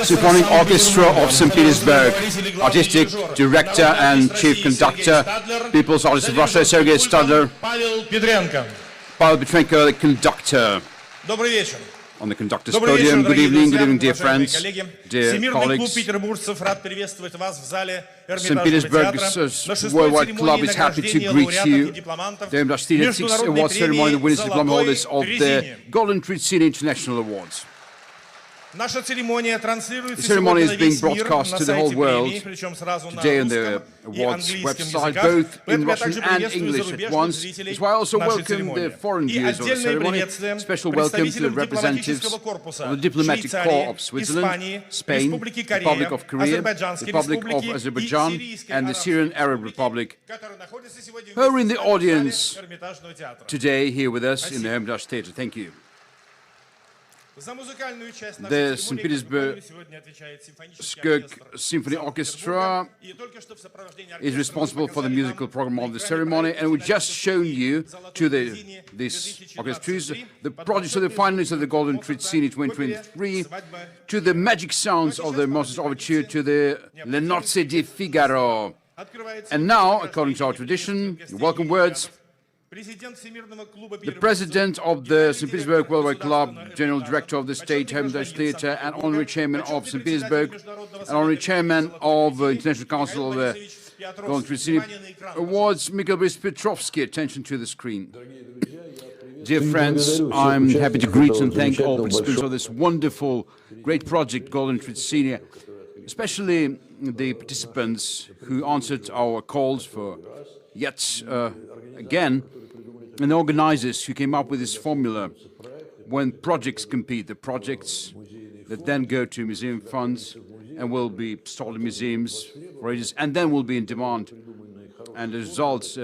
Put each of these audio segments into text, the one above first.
Symphonic Orchestra of St. Petersburg, Artistic Director and Chief Conductor, People's Artist of Russia, 𝗧𝗥𝗘𝗏 Stadler, Pavel Petrenko, the conductor. On the conductor's podium. Good evening, dear friends, dear colleagues. St. Petersburg's Worldwide Club is happy to greet you. The 𝗚𝗢𝗟𝗏𝗡 6 Awards ceremony, the winners and diploma holders of the Golden Trezzini International Awards. The ceremony is being broadcast to the whole world today on the awards website, both in Russian and English at once. That's why I also welcome the foreign viewers of the ceremony. Special welcome to the representatives of the Diplomatic Corps of Switzerland, Spain, the Republic of Korea, the Republic of Azerbaijan, and the Syrian Arab Republic, who are in the audience today here with us in the Hermitage Theatre. Thank you. The St. Petersburg Symphony Orchestra is responsible for the musical program of the ceremony, and we've just shown you to this orchestra the projects of the finalists of the Golden Trezzini 2023, to the magic sounds of the Moses Overture, to the Le Nozze di Figaro. And now, according to our tradition, welcome words. The president of the St. Petersburg Worldwide Club, general director of the State Hermitage Theatre, and honorary chairman of St. Petersburg, and honorary chairman of the International Council of the Golden Trezzini Awards, Mikhail Petrovsky. Attention to the screen. Dear friends, I'm happy to greet and thank all participants of this wonderful, great project, Golden Trezzini, especially the participants who answered our calls for yet again, and the organizers who came up with this formula. When projects compete, the projects that then go to museum funds and will be stored in museums for ages, and then will be in demand. And the results,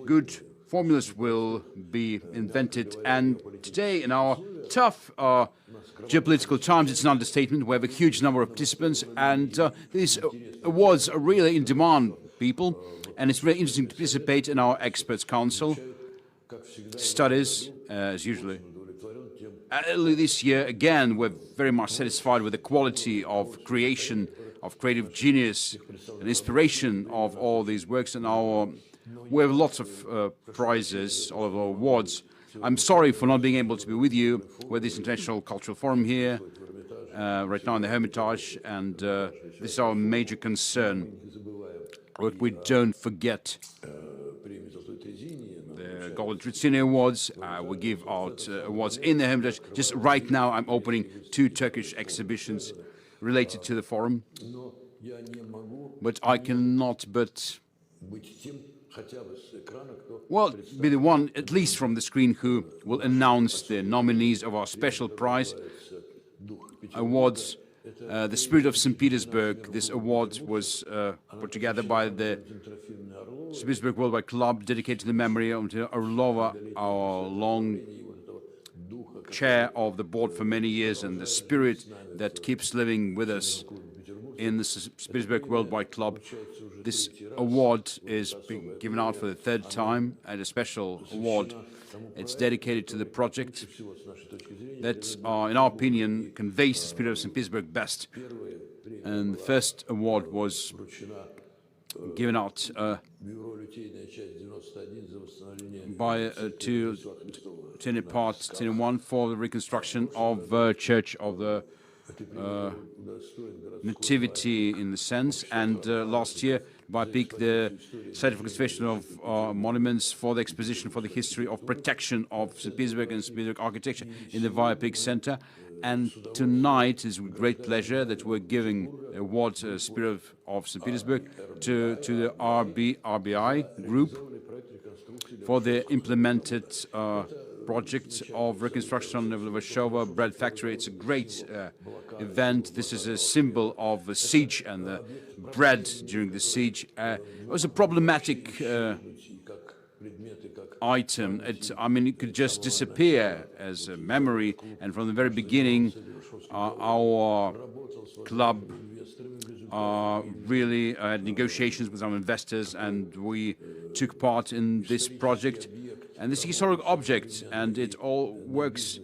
good formulas will be invented. And today, in our tough geopolitical times, it's an understatement. We have a huge number of participants, and these awards are really in demand, people. And it's really interesting to participate in our experts' council studies, as usually. This year, again, we're very much satisfied with the quality of creation, of creative genius, and inspiration of all these works. And we have lots of prizes, all of our awards. I'm sorry for not being able to be with you with this International Cultural Forum here, right now in the Hermitage, and this is our major concern. But we don't forget the Golden Trezzini Awards. We give out awards in the Hermitage. Just right now, I'm opening 2 Turkish exhibitions related to the forum. But I cannot but, well, be the one, at least from the screen, who will announce the nominees of our special prize awards. The Spirit of St. Petersburg. This award was put together by the St. Petersburg Worldwide Club, dedicated to the memory of 𝗚𝗏𝗧𝗏𝗏, our long chair of the board for many years, and the spirit that keeps living with us in the St. Petersburg Worldwide Club. This award is being given out for the third time, and a special award. It's dedicated to the project that, in our opinion, conveys the spirit of St. Petersburg best. And the first award was given out by to 𝗔𝗪𝗔𝗥𝗗𝗏 for the reconstruction of Church of the Nativity in the sense, and last year by PEAK the site of conservation of monuments for the exposition for the history of protection of St. Petersburg and St. Petersburg architecture in the PEAK Center. And tonight is with great pleasure that we're giving award Spirit of St. Petersburg to the RBI group for the implemented project of reconstruction of the 𝗓𝗏𝗑𝗏 bread factory. It's a great event. This is a symbol of the siege and the bread during the siege. It was a problematic item. It could just disappear as a memory, and from the very beginning our club really had negotiations with our investors, and we took part in this project. And this historic object, and it all works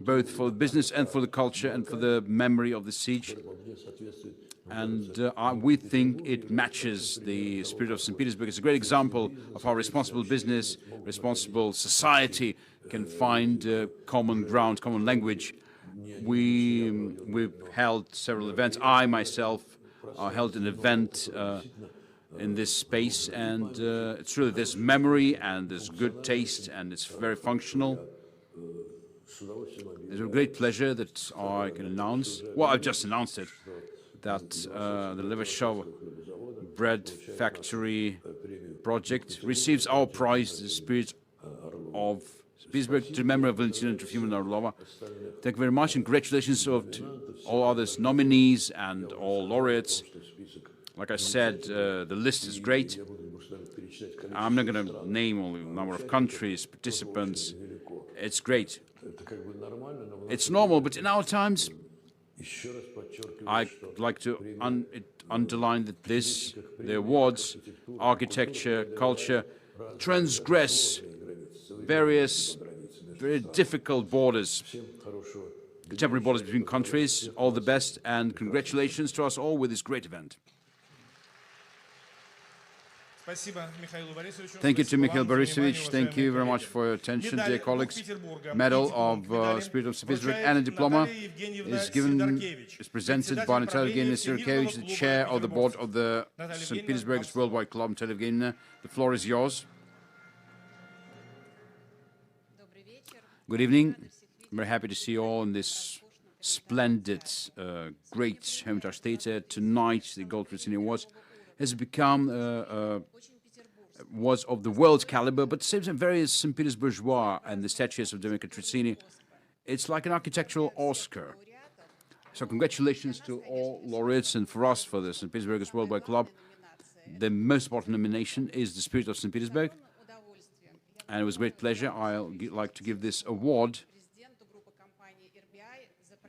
both for business and for the culture and for the memory of the siege. And we think it matches the spirit of St. Petersburg. It's a great example of how responsible business, responsible society can find common ground, common language. We've held several events. I myself held an event in this space, and it's really this memory and this good taste, and it's very functional. It's a great pleasure that I can announce, well, I've just announced it, that the 𝗓𝗏𝗑𝗏 bread factory project receives our prize, the Spirit of Petersburg, to the memory of Valentina Trofimовna Orlova. Thank you very much, and congratulations to all others nominees and all laureates. Like I said, the list is great. I'm not going to name all the number of countries, participants. It's great. It's normal, but in our times, I'd like to underline that the awards, architecture, culture, transgress various very difficult borders, contemporary borders between countries. All the best, and congratulations to us all with this great event. Thank you to Mikhail Borisovich. Thank you very much for your attention, dear colleagues. Medal of Spirit of St. Petersburg and a diploma is presented by Natalia Evgenievna 𝗧𝗥𝗘𝗏, the chair of the board of the St. Petersburg Worldwide Club. Natalia Evgenievna, the floor is yours. Good evening. I'm very happy to see you all in this splendid, great Hermitage Theatre. Tonight, the Golden Trezzini Awards has become was of the world's caliber, but saves a very St. Petersburgeois, and the statues of Domenico Trezzini. It's like an architectural Oscar. So congratulations to all laureates, and for us, for the St. Petersburg Worldwide Club, the most important nomination is the Spirit of St. Petersburg. And it was a great pleasure. I'd like to give this award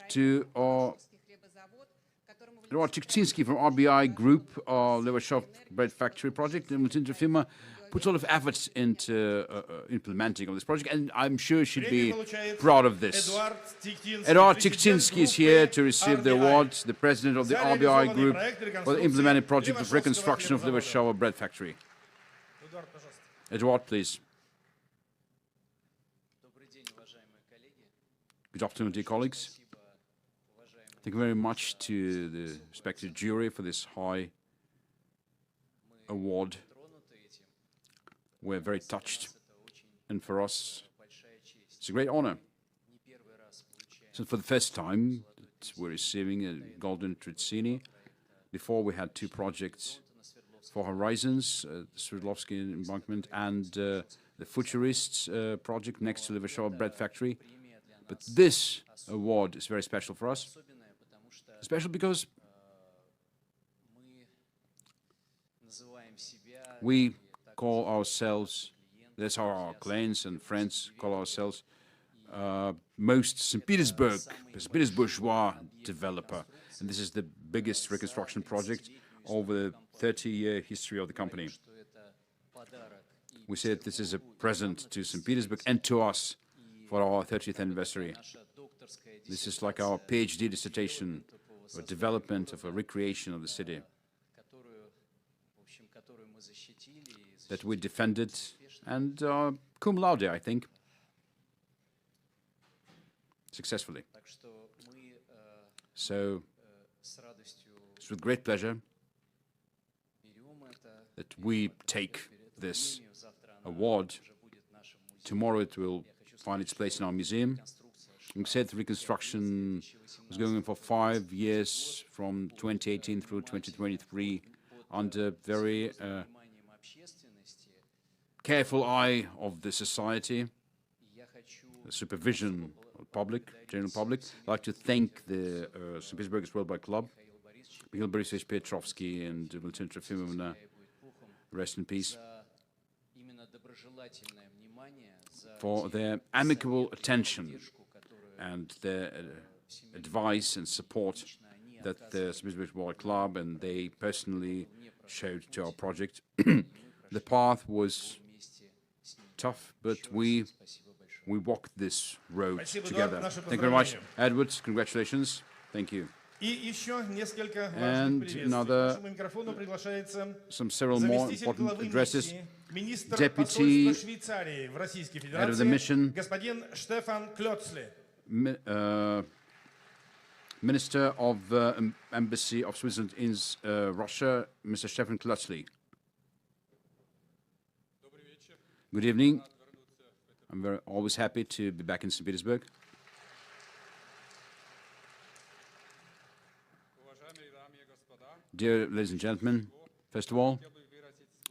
to 𝗔𝗪𝗔𝗥𝗗𝗏 from RBI Group, 𝗓𝗏𝗑𝗏 Bread Factory Project, and Valentina Trofimovna put a lot of efforts into implementing of this project, and I'm sure she'd be proud of this. 𝗓𝗏𝗔𝗥𝗗𝗏 is here to receive the award, the president of the RBI Group, for the implemented project of reconstruction of 𝗓𝗏𝗑𝗏 Bread Factory. Eduard, please. Good afternoon, dear colleagues. Thank you very much to the respected jury for this high award. We're very touched, and for us, it's a great honor. So for the first time, we're receiving a Golden Trezzini. Before, we had two projects for Horizons, the 𝗓𝗏𝗑𝗏𝗏 embankment, and the Futurists project next to the 𝗓𝗏𝗑𝗏 Bread Factory. But this award is very special for us. Special because we call ourselves, that's how our clients and friends call ourselves, most St. Petersburg bourgeois developer. And this is the biggest reconstruction project over the 30-year history of the company. We said this is a present to St. Petersburg and to us for our 30th anniversary. This is like our PhD dissertation, a development of a recreation of the city that we defended, and cum laude, I think, successfully. So it's with great pleasure that we take this award. Tomorrow it will find its place in our museum. We said the reconstruction was going on for 5 years, from 2018 through 2023, under very careful eye of the society, the supervision of the public, general public. I'd like to thank the St. Petersburg Worldwide Club, Mikhail Borisovich Petrovsky and Valentina Trofimovna, rest in peace, for their amicable attention and their advice and support that the St. Petersburg Worldwide Club and they personally showed to our project. The path was tough, but we walked this road together. Thank you very much, Edward. Congratulations. Thank you. And several more important addresses. Deputy Head of the Mission, Minister of Embassy of Switzerland in Russia, Mr. Stefan Ǩlețli. Good evening. I'm always happy to be back in St. Petersburg. Dear ladies and gentlemen, first of all,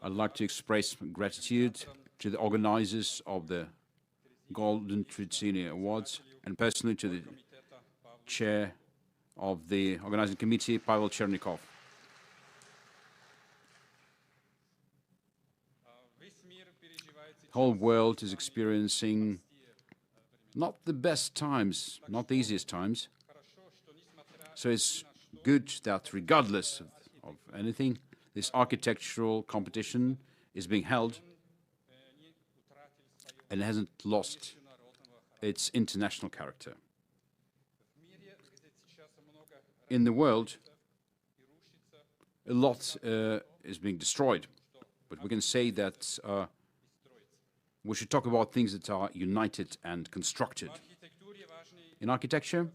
I'd like to express gratitude to the organizers of the Golden Trezzini Awards and personally to the chair of the organizing committee, Pavel Chernikov. The whole world is experiencing not the best times, not the easiest times. So it's good that regardless of anything, this architectural competition is being held and hasn't lost its international character. In the world, a lot is being destroyed, but we can say that we should talk about things that are united and constructed. In architecture,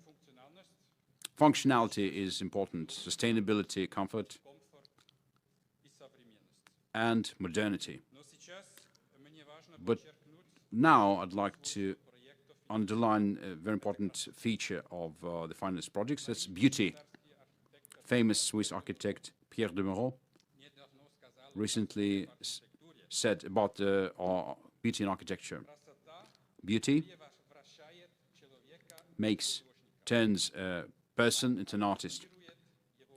functionality is important, sustainability, comfort, and modernity. But now I'd like to underline a very important feature of the finalist projects. That's beauty. Famous Swiss architect Pierre de Meuron recently said about beauty in architecture. Beauty turns a person into an artist.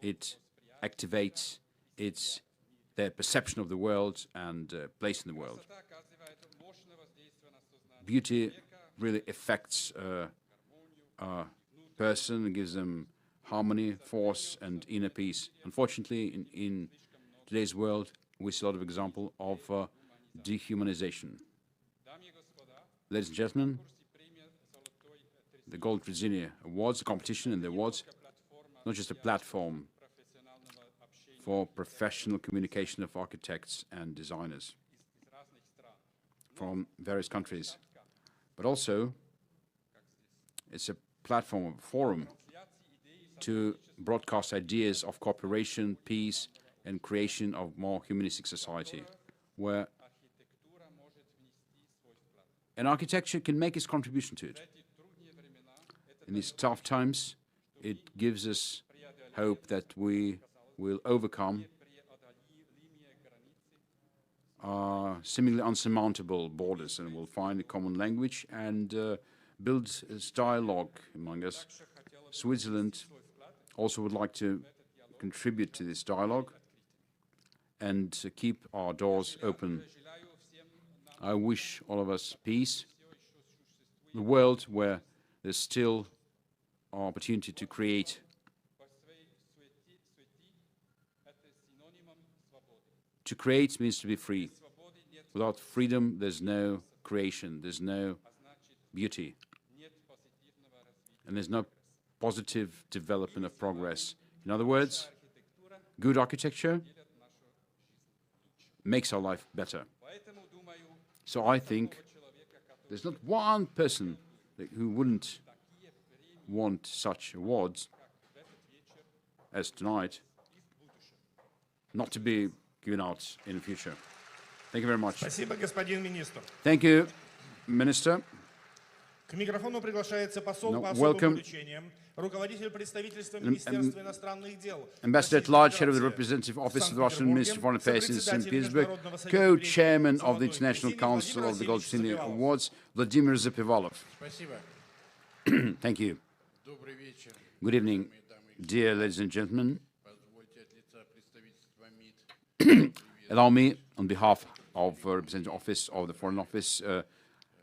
It activates their perception of the world and place in the world. Beauty really affects a person and gives them harmony, force, and inner peace. Unfortunately, in today's world, we see a lot of examples of dehumanization. Ladies and gentlemen, the Golden Trezzini Awards, the competition and the awards, not just a platform for professional communication of architects and designers from various countries, but also it's a platform, a forum to broadcast ideas of cooperation, peace, and creation of more humanistic society, where an architecture can make its contribution to it. In these tough times, it gives us hope that we will overcome seemingly unsurmountable borders and will find a common language and build a dialogue among us. Switzerland also would like to contribute to this dialogue and keep our doors open I wish all of us peace, a world where there's still opportunity to create. To create means to be free. Without freedom, there's no creation, there's no beauty, and there's no positive development of progress. In other words, good architecture makes our life better. So I think there's not one person who wouldn't want such awards as tonight not to be given out in the future. Thank you very much. Thank you, Minister. К микрофону приглашается посол по особым Welcome. поручениям, руководитель представительства Министерства иностранных дел, Ambassador at Large, Head of the Representative Office of the Russian Ministry of Foreign Affairs in St. Petersburg, Co-Chairman of the International Council of the Golden Trezzini Awards, 𝗔𝗪𝗔𝗥𝗗𝗏. Thank you. Good evening, dear ladies and gentlemen. Allow me, on behalf of the Representative Office of the Foreign Office,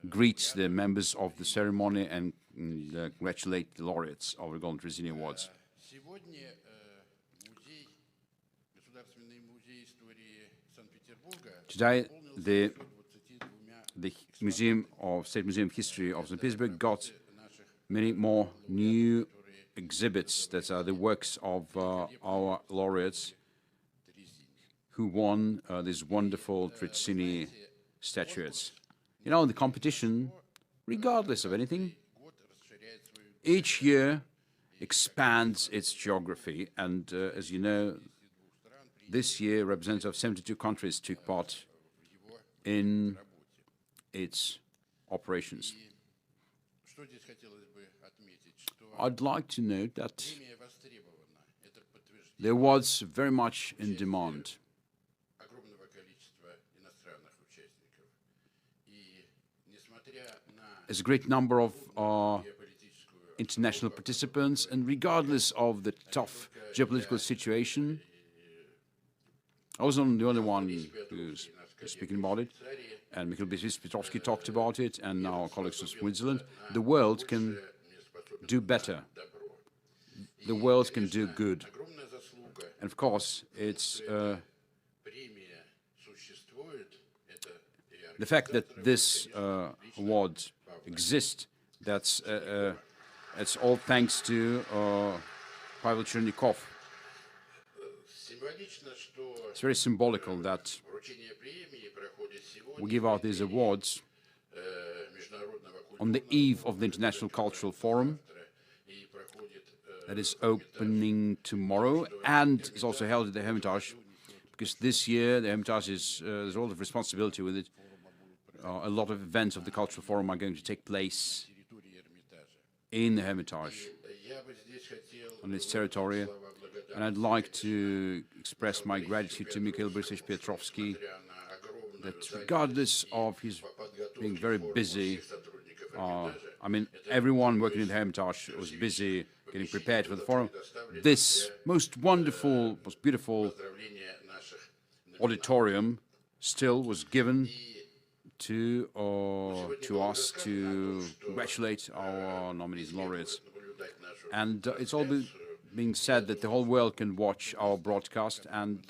greet the members of the ceremony and congratulate the laureates of the Golden Trezzini Awards. Today, the State Museum of History of St. Petersburg got many more new exhibits that are the works of our laureates who won these wonderful Trezzini statuettes. You know, the competition, regardless of anything, each year expands its geography. And as you know, this year representatives of 72 countries took part in its operations. I'd like to note that the awards very much in demand. There's a great number of international participants, and regardless of the tough geopolitical situation, I wasn't the only one who's speaking about it, and Mikhail Petrovsky talked about it, and our colleagues from Switzerland. The world can do better. The world can do good. And of course, it's the fact that this award exists, that's all thanks to Pavel Chernikov. It's very symbolical that we give out these awards on the eve of the International Cultural Forum that is opening tomorrow and is also held at the Hermitage, because this year the Hermitage there's a lot of responsibility with it. A lot of events of the Cultural Forum are going to take place in the Hermitage, on its territory. And I'd like to express my gratitude to Mikhail Borisovich Petrovsky, that regardless of his being very busy, I mean, everyone working in the Hermitage was busy getting prepared for the forum. This most wonderful, most beautiful auditorium still was given to us to congratulate our nominees and laureates. And it's all being said that the whole world can watch our broadcast, and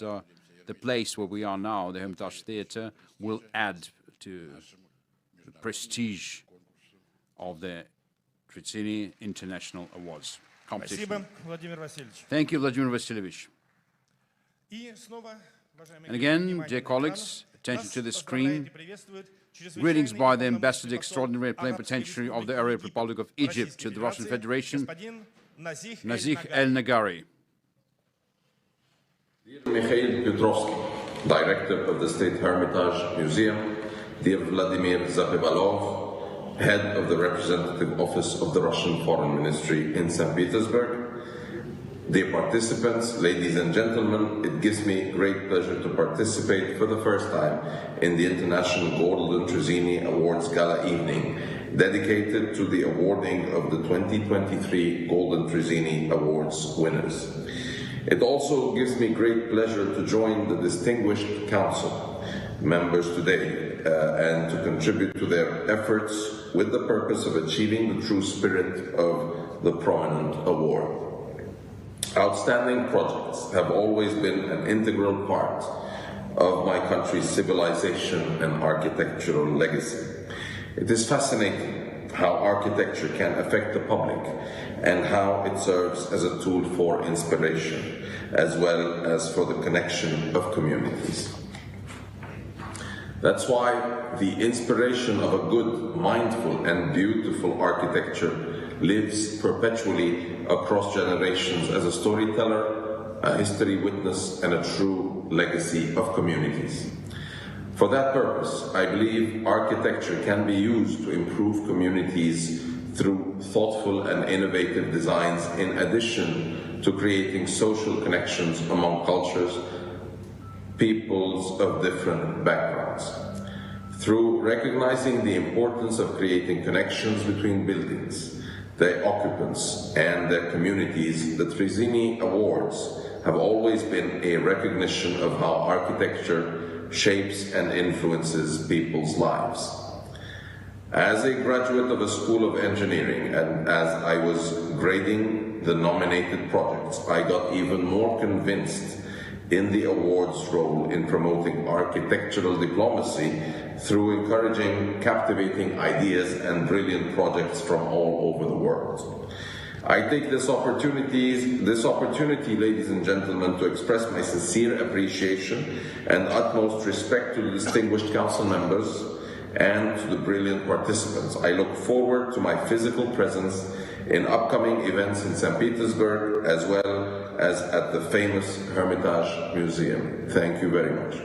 the place where we are now, the Hermitage Theatre, will add to the prestige of the Trezzini International Awards competition. Thank you, Vladimir Vasilyevich. And again, dear colleagues, attention to the screen. Greetings by the Ambassador Extraordinary Plenipotentiary of the Arab Republic of Egypt to the Russian Federation, 𝗧𝗥𝗘𝗭𝗭𝗜. Mikhail Petrovsky, Director of the State Hermitage Museum, dear Vladimir Zapibalov, Head of the Representative Office of the Russian Foreign Ministry in St. Petersburg, dear participants, ladies and gentlemen, it gives me great pleasure to participate for the first time in the International Golden Trezzini Awards Gala evening, dedicated to the awarding of the 2023 Golden Trezzini Awards winners. It also gives me great pleasure to join the distinguished council members today and to contribute to their efforts with the purpose of achieving the true spirit of the prominent award. Outstanding projects have always been an integral part of my country's civilization and architectural legacy. It is fascinating how architecture can affect the public and how it serves as a tool for inspiration, as well as for the connection of communities. That's why the inspiration of a good, mindful, and beautiful architecture lives perpetually across generations as a storyteller, a history witness, and a true legacy of communities. For that purpose, I believe architecture can be used to improve communities through thoughtful and innovative designs, in addition to creating social connections among cultures, peoples of different backgrounds. Through recognizing the importance of creating connections between buildings, their occupants, and their communities, the Trezzini Awards have always been a recognition of how architecture shapes and influences people's lives. As a graduate of a school of engineering, and as I was grading the nominated projects, I got even more convinced in the awards' role in promoting architectural diplomacy through encouraging captivating ideas and brilliant projects from all over the world. I take this opportunity, ladies and gentlemen, to express my sincere appreciation and utmost respect to the distinguished council members and to the brilliant participants. I look forward to my physical presence in upcoming events in St. Petersburg, as well as at the famous Hermitage Museum. Thank you very much.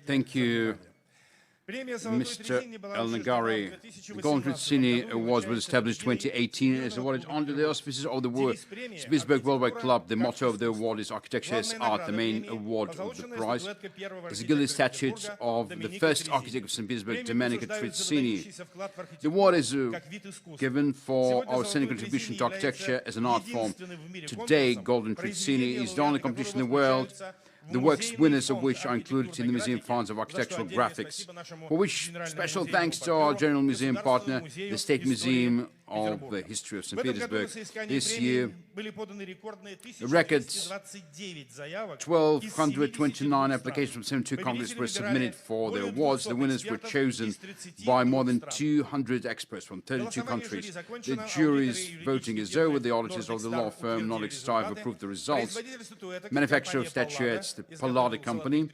Thank you, Mr. 𝗚𝗢𝗟𝗏. The Golden Trezzini Awards was established in 2018 as awarded under the auspices of the Petersburg Worldwide Club. The motto of the award is Architecture as Art. The main award of the prize is a gilded statue of the first architect of St. Petersburg, 𝗔𝗪𝗔𝗥𝗗𝗦. The award is given for our outstanding contribution to architecture as an art form. Today, Golden Trezzini is the only competition in the world, the works winners of which are included in the Museum Funds of Architectural Graphics, for which special thanks to our general museum partner, the State Museum of the History of St. Petersburg. This year, a record 1,229 applications from 72 countries were submitted for the awards. The winners were chosen by more than 200 experts from 32 countries. The jury's voting is over. The auditors of the law firm Nordic Star have approved the results. Manufacturer of statuettes, the 𝗚𝗢𝗟𝗏 company,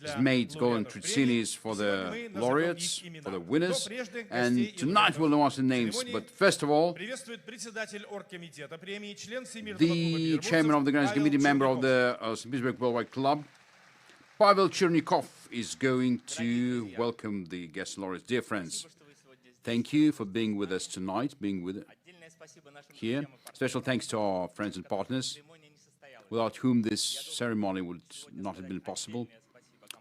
has made Golden Trizzinis for the laureates, for the winners, and tonight we'll announce the names. But first of all, the chairman of the Grand Committee, member of the St. Petersburg Worldwide Club, Pavel Chernikov, is going to welcome the guest laureates. Dear friends, thank you for being with us tonight, being with here. Special thanks to our friends and partners, without whom this ceremony would not have been possible.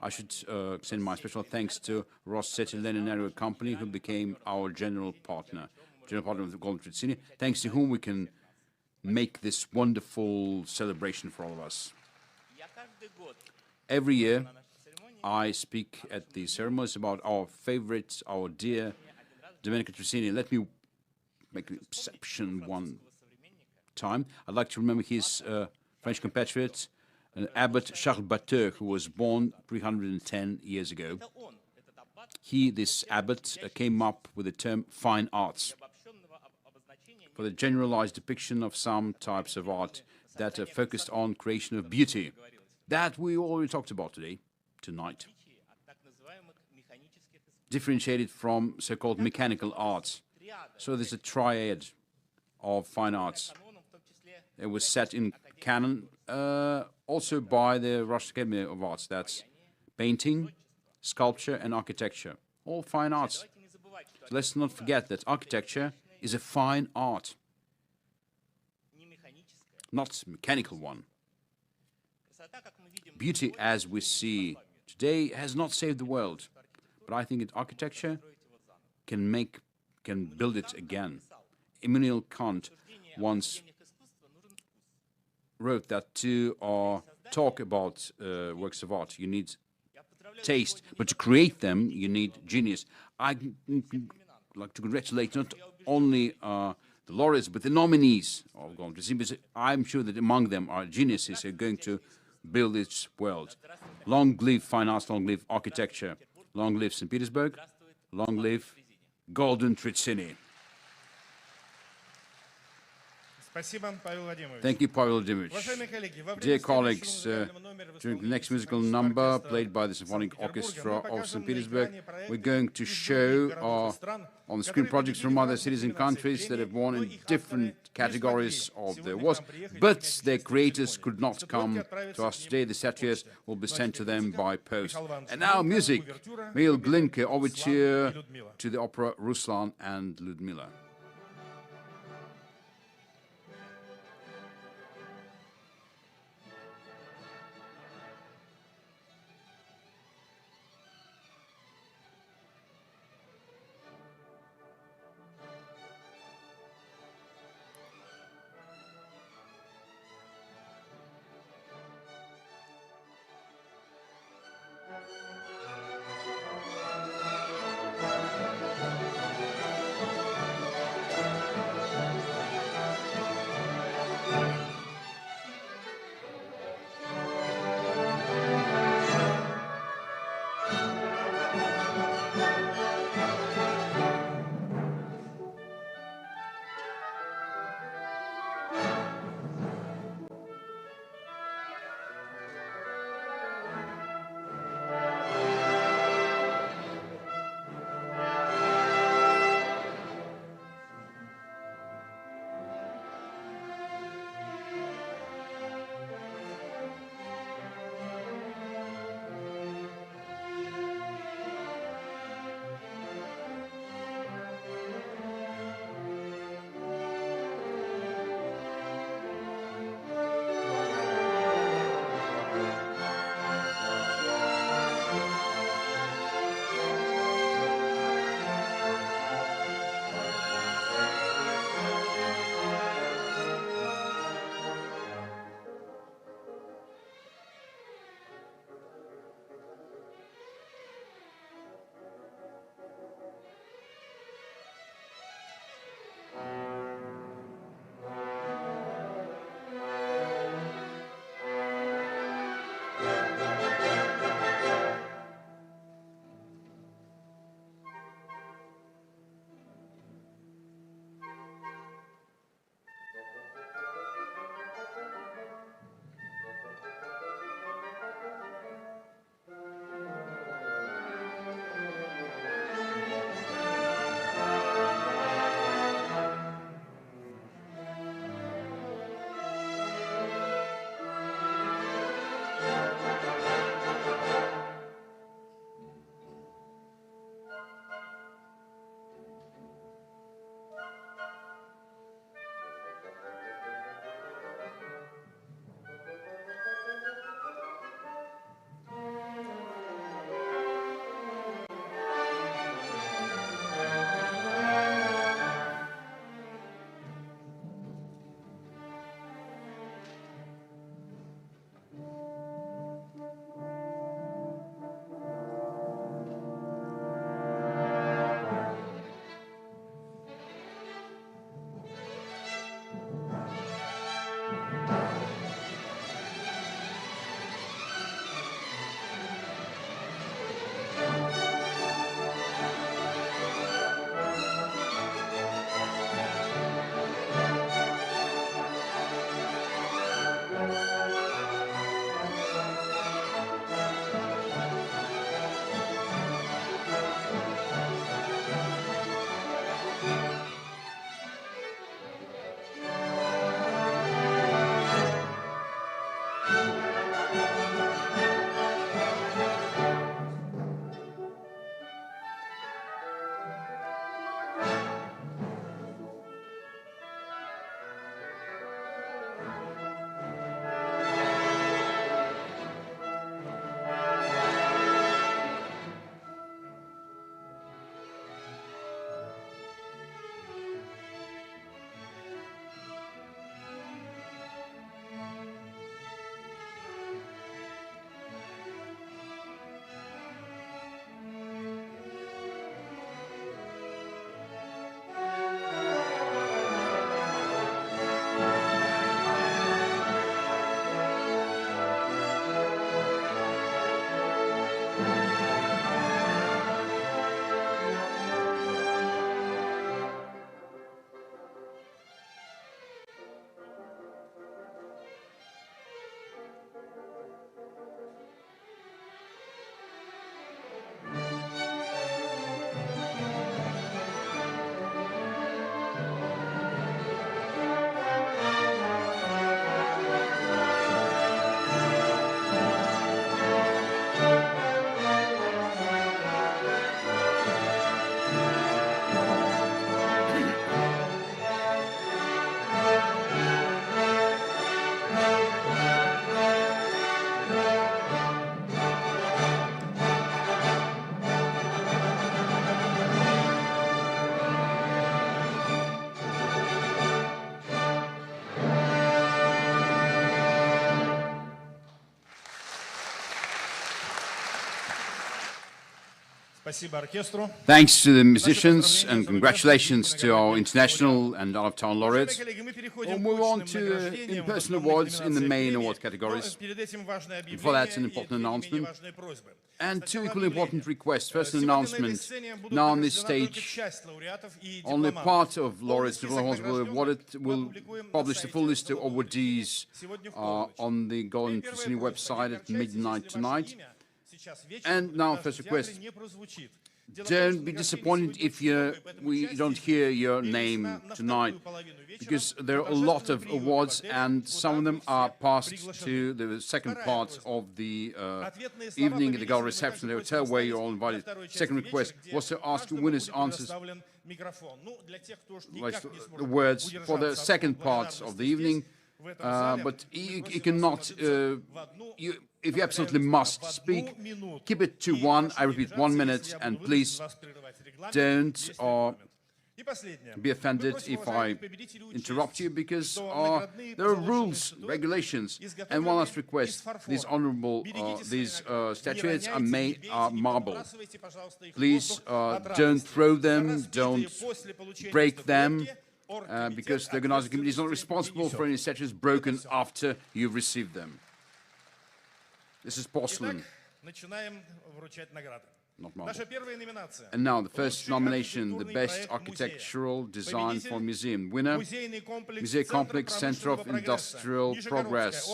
I should send my special thanks to 𝗧𝗥𝗘𝗏𝗧𝗨 company, who became our general partner of the Golden Trezzini, thanks to whom we can make this wonderful celebration for all of us. Every year, I speak at the ceremonies about our favorite, our dear Domenico Trezzini. Let me make an exception one time. I'd like to remember his French compatriot, Abbot 𝗧𝗥𝗘𝗏𝗧𝗨, who was born 310 years ago. He, this abbot, came up with the term fine arts for the generalized depiction of some types of art that are focused on creation of beauty. That we already talked about tonight. Differentiated from so-called mechanical arts. So there's a triad of fine arts. It was set in canon also by the Russian Academy of Arts. That's painting, sculpture, and architecture. All fine arts. So let's not forget that architecture is a fine art, not a mechanical one. Beauty, as we see today, has not saved the world, but I think that architecture can build it again. Immanuel Kant once wrote that to our talk about works of art. You need taste, but to create them, you need genius. I'd like to congratulate not only the laureates, but the nominees of Golden Trezzini, because I'm sure that among them are geniuses who are going to build this world. Long live fine arts, long live architecture, long live St. Petersburg, long live Golden Trezzini. Thank you, Pavel Vladimirovich. Dear colleagues, during the next musical number played by the Symphonic Orchestra of St. Petersburg, we're going to show on-the-screen projects from other cities and countries that have won in different categories of the awards, but their creators could not come to us today. The statuettes will be sent to them by post. And now music, Mikhail Glinka, overture to the opera Ruslan and Ludmila. Thanks to the musicians and congratulations to our international and out-of-town laureates. We'll move on to the in-person awards in the main award categories. Before that, an important announcement and two equally important requests. First, an announcement. Now on this stage, only part of laureates will publish the full list of awardees on the Golden Trezzini website at midnight tonight. And now, first request, don't be disappointed if we don't hear your name tonight, because there are a lot of awards and some of them are passed to the second part of the evening at the Gala reception at the hotel where you're all invited. Second request was to ask winners' answers, like the words for the second part of the evening, but you cannot, if you absolutely must speak, keep it to one. I repeat, 1 minute, and please don't be offended if I interrupt you, because there are rules, regulations. And one last request: these honorable, statuettes are marble. Please don't throw them, don't break them, because the organizing committee is not responsible for any statues broken after you've received them. This is porcelain, not marble. And now the first nomination, the best architectural design for museum. Winner, Museum Complex, Center of Industrial Progress,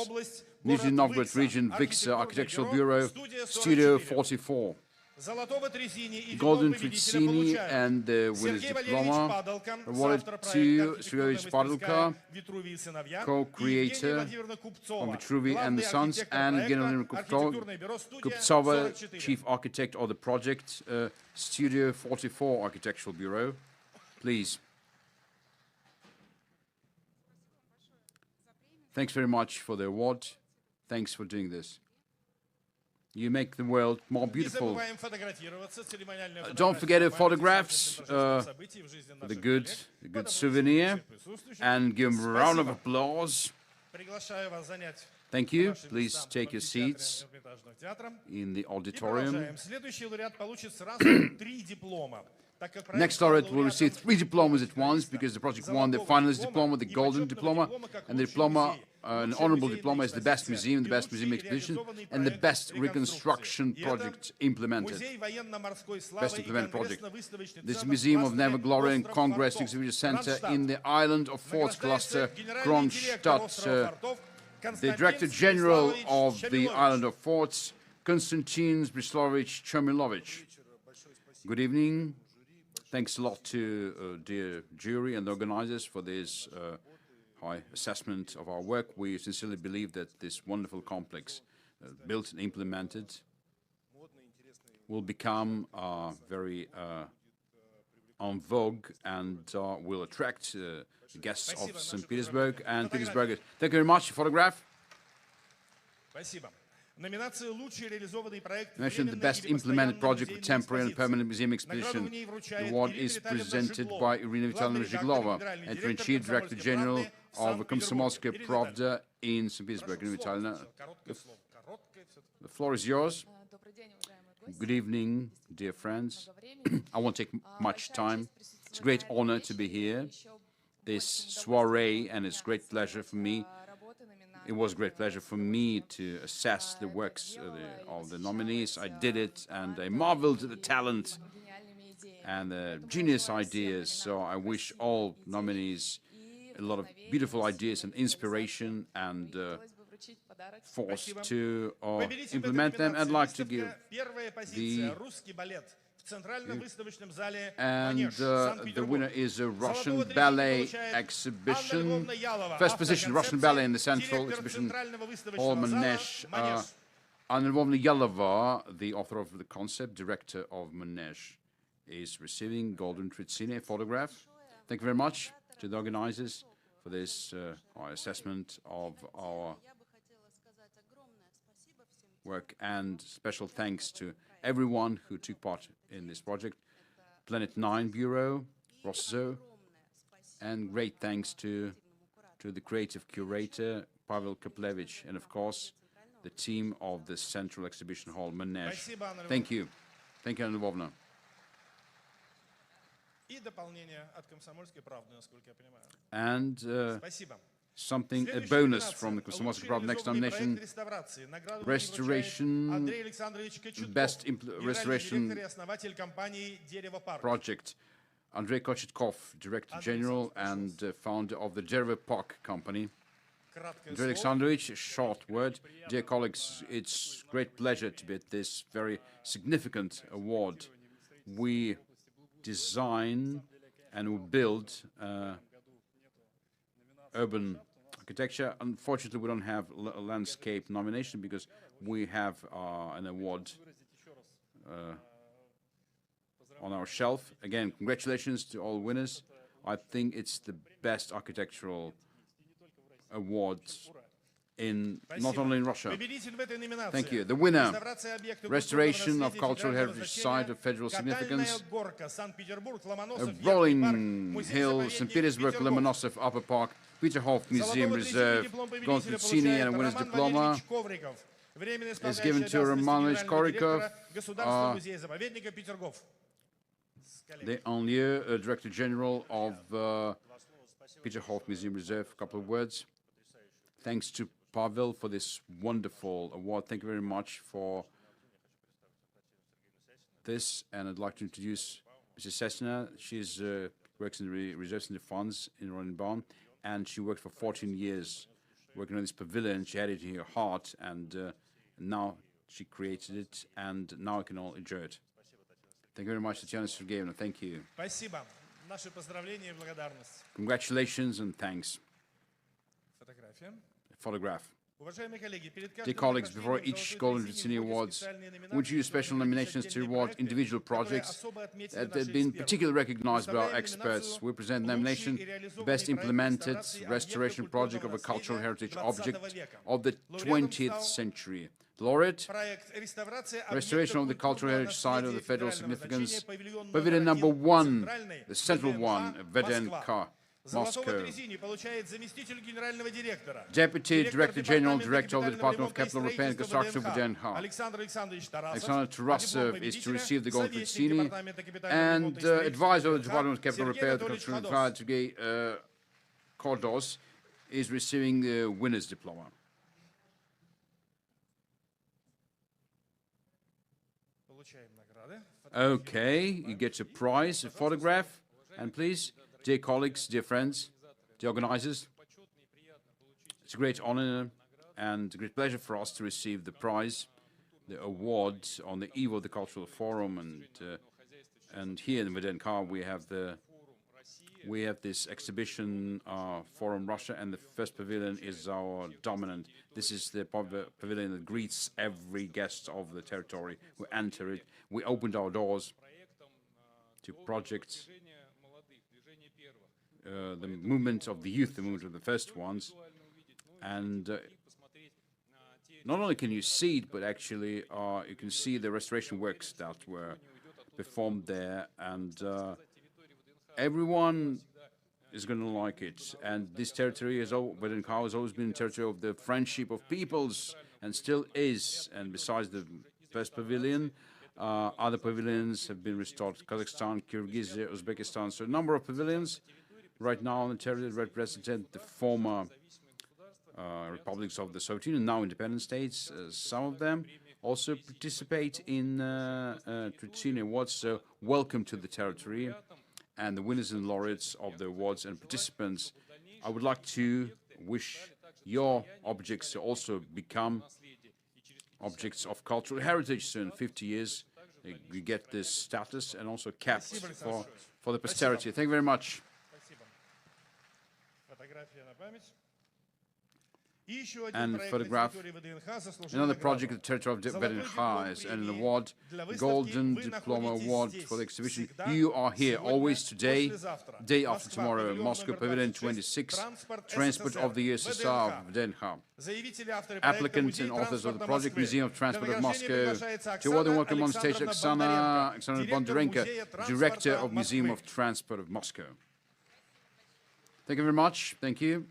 Nizhny Novgorod Region, ВИКСA Architectural Bureau, Studio 44. Golden Trezzini and the winner's diploma awarded to 𝗧𝗥𝗘𝗭𝗭𝗜𝗡, co-creator of Vitruvi and the Sons, and 𝗔𝗪𝗔𝗥𝗗𝗦, chief architect of the project, Studio 44 Architectural Bureau. Please. Thanks very much for the award. Thanks for doing this. You make the world more beautiful. Don't forget the photographs, the good souvenir, and give them a round of applause. Thank you. Please take your seats in the auditorium. Next laureate will receive 3 diplomas at once, because the project won the finalist diploma, the golden diploma, and the diploma, an honorable diploma, is the best museum exposition, and the best reconstruction project implemented. Best implemented project. This Museum of Naval Glory and Congress Exhibition Center in the Island of Forts cluster, Kronstadt. The Director General of the Island of Forts, Konstantin 𝗔𝗪𝗔𝗥𝗗𝗦. Good evening. Thanks a lot to dear jury and the organizers for this high assessment of our work. We sincerely believe that this wonderful complex, built and implemented, will become very en vogue and will attract guests of St. Petersburg and Petersburg. Thank you very much. Photograph. Mentioned the best implemented project for temporary and permanent museum exposition. The award is presented by Irina Vitalyevna Zhiglova, Editor-in-Chief, Director General of 𝗚𝗎𝗓𝗏𝗏 Pravda in St. Petersburg. Irina Vitalyevna, the floor is yours. Good evening, dear friends. I won't take much time. It's a great honor to be here. This soiree, and it's a great pleasure for me. It was a great pleasure for me to assess the works of the nominees. I did it, and I marveled at the talent and the genius ideas. So I wish all nominees a lot of beautiful ideas and inspiration and force to implement them. I'd like to give the winner is a Russian ballet exhibition. First position, Russian ballet in the Central Exhibition Hall, Manege. Anna Lvovna Yalova, the author of the concept, director of Manege, is receiving Golden Trezzini photograph. Thank you very much to the organizers for this assessment of our work, and special thanks to everyone who took part in this project. Planet 9 Bureau, Rosso, and great thanks to the creative curator, Pavel Kaplevich, and of course, the team of the Central Exhibition Hall, Manege. Thank you. Thank you, Anna Lvovna. И дополнение от «Комсомольской правды», насколько я понимаю. And Спасибо. something, a bonus from the Komsomolsky Pravda. Next nomination, restoration, best restoration project. Andrei Ковчетков, Director General and founder of the 𝗔𝗪𝗔𝗥𝗏 company. Andrei Alexandrovich, a short word. Dear colleagues, it's great pleasure to be at this very significant award. We design and we build urban architecture. Unfortunately, we don't have a landscape nomination because we have an award on our shelf. Again, congratulations to all winners. I think it's the best architectural award not only in Russia. Thank you. The winner, restoration of cultural heritage site of federal significance, a rolling hill, St. Petersburg, Lomonosov Upper Park, Peterhof Museum Reserve, Golden Trezzini and winner's diploma is given to 𝗓𝗏𝗔𝗥𝗏𝗦, the Enlieu, Director General of Peterhof Museum Reserve. A couple of words. Thanks to Pavel for this wonderful award. Thank you very much for this. And I'd like to introduce Mrs. Sesna. She works in the reserves and the funds in Oranienbaum, and she worked for 14 years working on this pavilion. She had it in her heart, and now she created it, and now I can all enjoy it. Thank you very much, Tatiana Sergeyevna. Thank you. Congratulations and thanks. Photograph. Dear colleagues, before each Golden Trezzini Awards, we choose special nominations to reward individual projects that have been particularly recognized by our experts. We present nomination Best Implemented Restoration Project of a Cultural Heritage Object of the 20th Century. The laureate, restoration of the cultural heritage site of the federal significance, Pavilion number 1, the central one, ВДНХ, Moscow. Deputy Director General, Director of the Department of Capital Repair and Construction, ВДНХ. Alexander Tarasov is to receive the Golden Trezzini, and advisor of the Department of Capital Repair and Construction, 𝗔𝗥𝗖𝗛𝗏𝗧𝗨𝗥𝗑 is receiving the winner's diploma. Okay, you get a prize, a photograph, and please, dear colleagues, dear friends, dear organizers, it's a great honor and a great pleasure for us to receive the prize, the award on the eve of the Cultural Forum, and here in ВДНХ we have this exhibition, Forum Russia, and the first pavilion is our dominant. This is the pavilion that greets every guest of the territory who enter it. We opened our doors to projects, the movement of the youth, the movement of the first ones. And not only can you see it, but actually you can see the restoration works that were performed there. And everyone is going to like it. And this territory, ВДНХ, has always been a territory of the friendship of peoples, and still is. And besides the first pavilion, other pavilions have been restored. Kazakhstan, Kyrgyzstan, Uzbekistan. So a number of pavilions right now on the territory represent the former republics of the Soviet Union, now independent states. Some of them also participate in Trezzini Awards. So welcome to the territory. And the winners and laureates of the awards and participants, I would like to wish your objects to also become objects of cultural heritage soon. 50 years, you get this status and also kept for the posterity. Thank you very much. And photograph another project of the territory of ВДНХ is an award, Golden Diploma Award for the exhibition. You are here always today, day after tomorrow, Moscow Pavilion 26, Transport of the USSR, ВДНХ. Applicants and authors of the project, Museum of Transport of Moscow. To award and welcome on stage Oksana Bondarenko, Director of Museum of Transport of Moscow. Thank you very much. Thank you.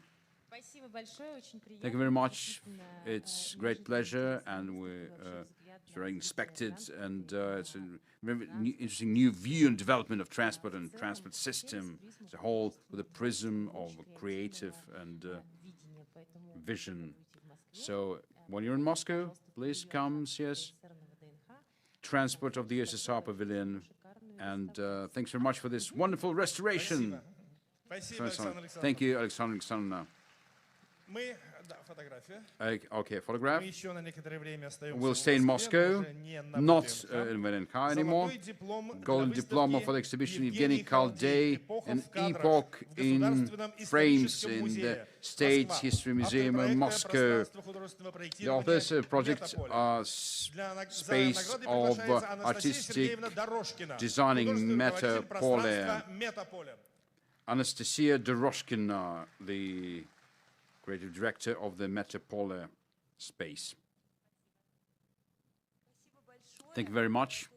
Thank you very much. It's a great pleasure, and we It's very inspected, and it's a very interesting new view and development of transport and transport system as a whole, with a prism of creative and vision. So when you're in Moscow, please come see us. Transport of the USSR Pavilion, and thanks very much for this wonderful restoration. Thank you, Alexandra Alexandrovna. Okay, photograph. We'll stay in Moscow, not in VNK anymore. Golden Diploma for the exhibition 𝗚𝗢𝗟𝗏𝗡𝗡, an epoch in frames in the State History Museum of Moscow. The authors of the project are space of artistic designing 𝗚𝗏𝗡𝗏. Anastasia Doroshkina, the creative director of the 𝗚𝗏𝗡𝗏 space. Thank you very much.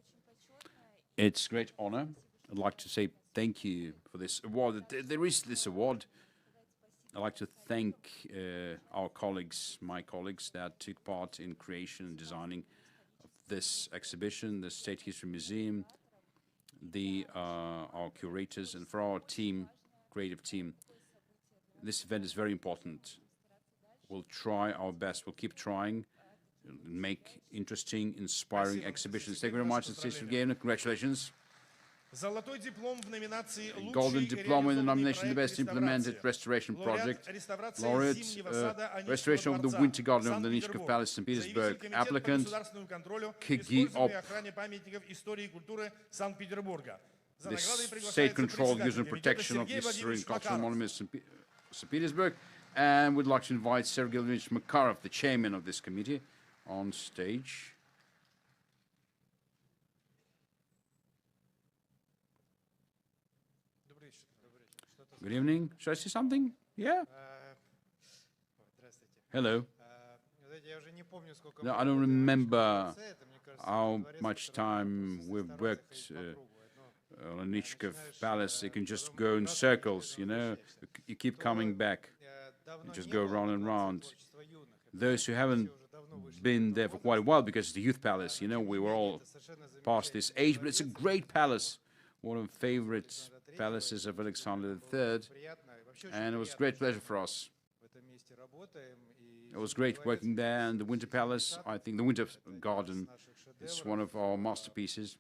It's a great honor. I'd like to say thank you for this award. There is this award. I'd like to thank our colleagues, my colleagues, that took part in creation and designing of this exhibition, the State History Museum, our curators, and for our team, creative team. This event is very important. We'll try our best. We'll keep trying, make interesting, inspiring exhibitions. Thank you very much, Anastasia Sergeyevna. Congratulations. Golden Diploma in the nomination the Best Implemented Restoration Project. Laureate, restoration of the Winter Garden of the Anichkov Palace, St. Petersburg. Applicant, 𝗚𝗢𝗟𝗏𝗡𝗏. The state-controlled use and protection of history and cultural monuments in St. Petersburg. And we'd like to invite Sergey Makarov, the chairman of this committee, on stage. Good evening. Should I say something? Yeah? Hello. No, I don't remember how much time we've worked on Anichkov Palace. You can just go in circles, you know. You keep coming back. You just go round and round. Those who haven't been there for quite a while, because it's the youth palace, you know, we were all past this age, but it's a great palace. One of the favorite palaces of Alexander III, and it was a great pleasure for us. It was great working there, and the Winter Palace, I think the Winter Garden is one of our masterpieces.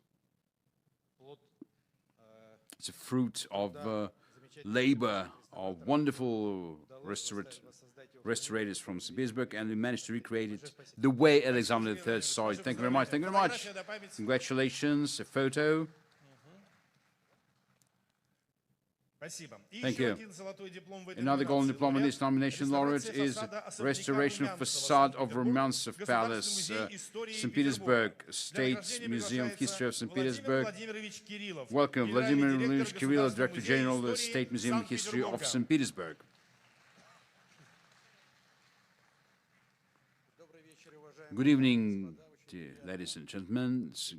It's a fruit of labor of wonderful restorators from St. Petersburg, and we managed to recreate it the way Alexander III saw it. Thank you very much. Thank you very much. Congratulations. A photo. Thank you. Another Golden Diploma in this nomination laureate is restoration of facade of Rumyantsev Palace, St. Petersburg, State Museum of History of St. Petersburg. Welcome, Vladimir Ilyich Kirillov, Director General of the State Museum of History of St. Petersburg. Good evening, dear ladies and gentlemen. It's a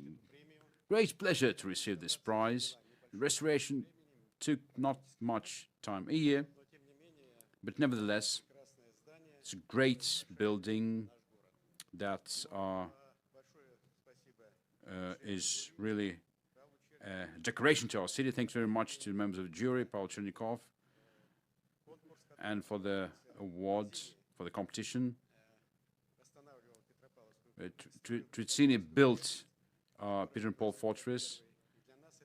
great pleasure to receive this prize. The restoration took not much time, a year, but nevertheless, it's a great building that is really a decoration to our city. Thanks very much to the members of the jury, Paul Chernikov, and for the award, for the competition. Trezzini built Peter and Paul Fortress.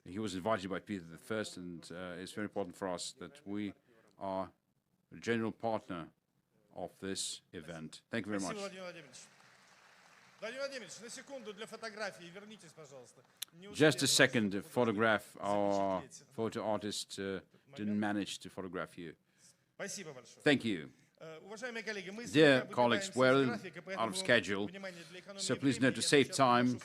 He was invited by Peter I, and it's very important for us that we are a general partner of this event. Thank you very much. Just a second, the photograph. Our photo artist didn't manage to photograph you. Thank you. Dear colleagues, we're out of schedule, so please note to save time,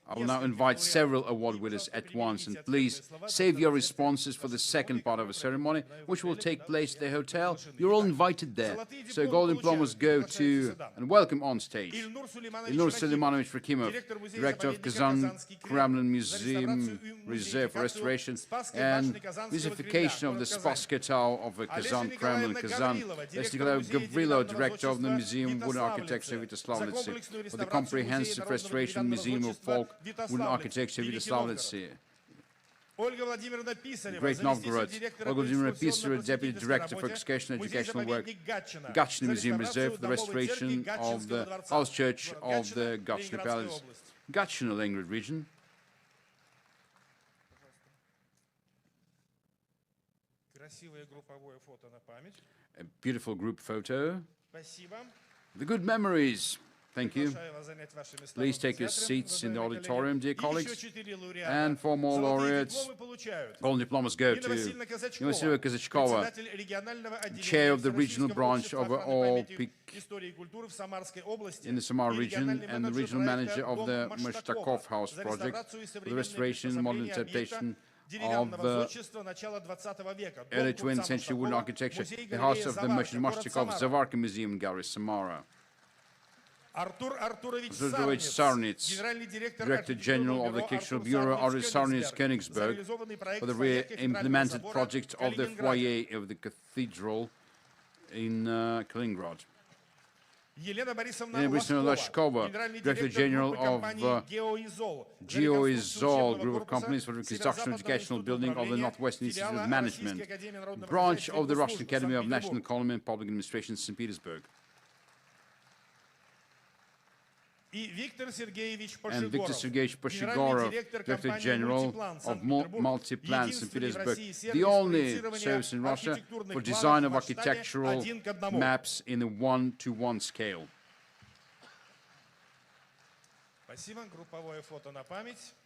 I will now invite several award winners at once, and please save your responses for the second part of the ceremony, which will take place at the hotel. You're all invited there. So Golden Diplomas go to and welcome on stage 𝗚𝗎 Suleymanovich Rakimov, Director of Kazan Kremlin Museum Reserve for Restoration and Musification of the 𝗧𝗥𝗘𝗏𝗏 of the Kazan Kremlin, Kazan. Let's declare Gavrillo, director of the Museum of Wooden Architecture 𝗧𝗥𝗘𝗏𝗧, for the comprehensive restoration Museum of Folk Wooden Architecture 𝗧𝗏𝗧. Great Novgorod. Olga Vladimirovna Pisareva, Deputy Director for Education and Educational Work, Gatchina Museum Reserve for the restoration of the House Church of the Gatchina Palace, Gatchina, Leningrad region. A beautiful group photo. The good memories. Thank you. Please take your seats in the auditorium, dear colleagues. And 4 more laureates. Golden diplomas go to Селена Kozachkova, chair of the regional branch of 𝗚𝗢𝗏𝗡𝗏 in the Samara region, and the regional manager of the Mashtakov House project for the restoration and modern interpretation of early 20th century wooden architecture, the house of the Mashtakov Zavarka Museum Gallery, Samara. 𝗓𝗏𝗟𝗡𝗏 𝗔𝗪𝗔𝗥𝗗𝗦, Director General of the Cultural Bureau, Artist 𝗓𝗪𝗔 Königsberg, for the re-implemented project of the foyer of the cathedral in Kaliningrad. Elena Borisovna Lashkova, Director General of 𝗔𝗪𝗔𝗥𝗗𝗏 Group of Companies for the Reconstruction of Educational Building of the Northwestern Institute of Management, branch of the Russian Academy of National Economy and Public Administration, St. Petersburg. And Viktor Sergeyevich Poshigorov, Director General of Multi-Plan St. Petersburg, the only service in Russia for design of architectural maps in a 1:1 scale.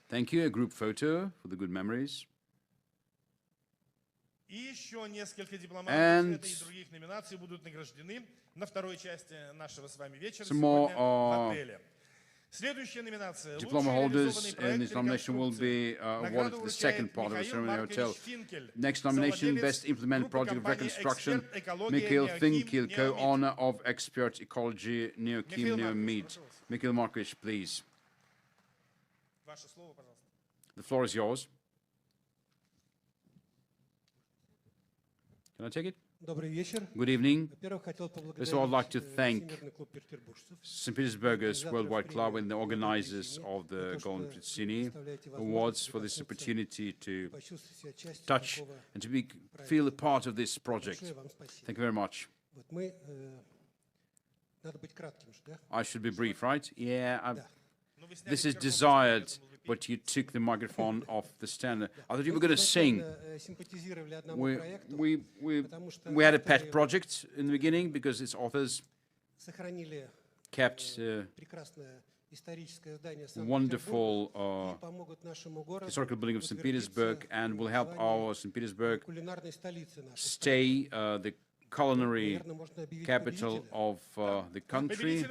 Thank you. A group photo for the good memories. And some more diploma holders in this nomination will be awarded to the second part of the ceremony hotel. Next nomination, Best Implemented Project of Reconstruction, Mikhail Finkel, co-owner of Expert Ecology, 𝗚𝗎𝗓𝗏𝗓. Mikhail Markovich, please. The floor is yours. Can I take it? Good evening. First of all, I'd like to thank St. Petersburgers Worldwide Club and the organizers of the Golden Trezzini Awards for this opportunity to touch and to feel a part of this project. Thank you very much. I should be brief, right? Yeah, this is desired, but you took the microphone off the stand. I thought you were going to sing. We had a pet project in the beginning because its authors kept wonderful historical building of St. Petersburg and will help our St. Petersburg stay the culinary capital of the country.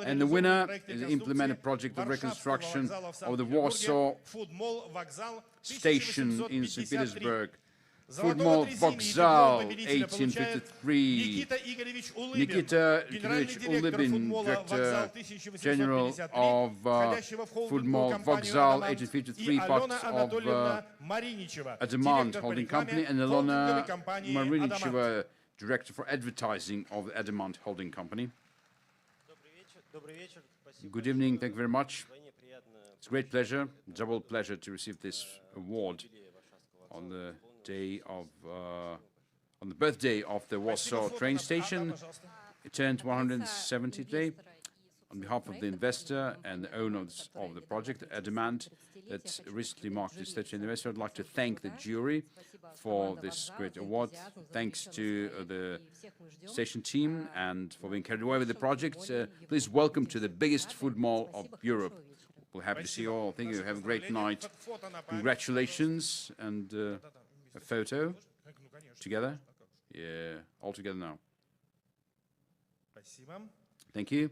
And the winner is the implemented project of reconstruction of the Warsaw station in St. Petersburg. Food Mall Vokzal, 1853. Nikita Igorevich Ulybin, Director General of Food Mall Vokzal, 1853, part of 𝗓𝗏𝗓𝗏 Holding Company, and Ilona Marinicheva, Director for Advertising of the 𝗓𝗏𝗓𝗏 Holding Company. Good evening, thank you very much. It's a great pleasure, double pleasure to receive this award on the birthday of the Warsaw train station. It turned 170 today. On behalf of the investor and the owners of the project, 𝗓𝗏𝗓𝗏, that recently marked its 30th anniversary, I'd like to thank the jury for this great award. Thanks to the station team and for being carried away with the project. Please welcome to the biggest food mall of Europe. We're happy to see you all. Thank you. Have a great night. Congratulations. And a photo together. Yeah, all together now. Thank you.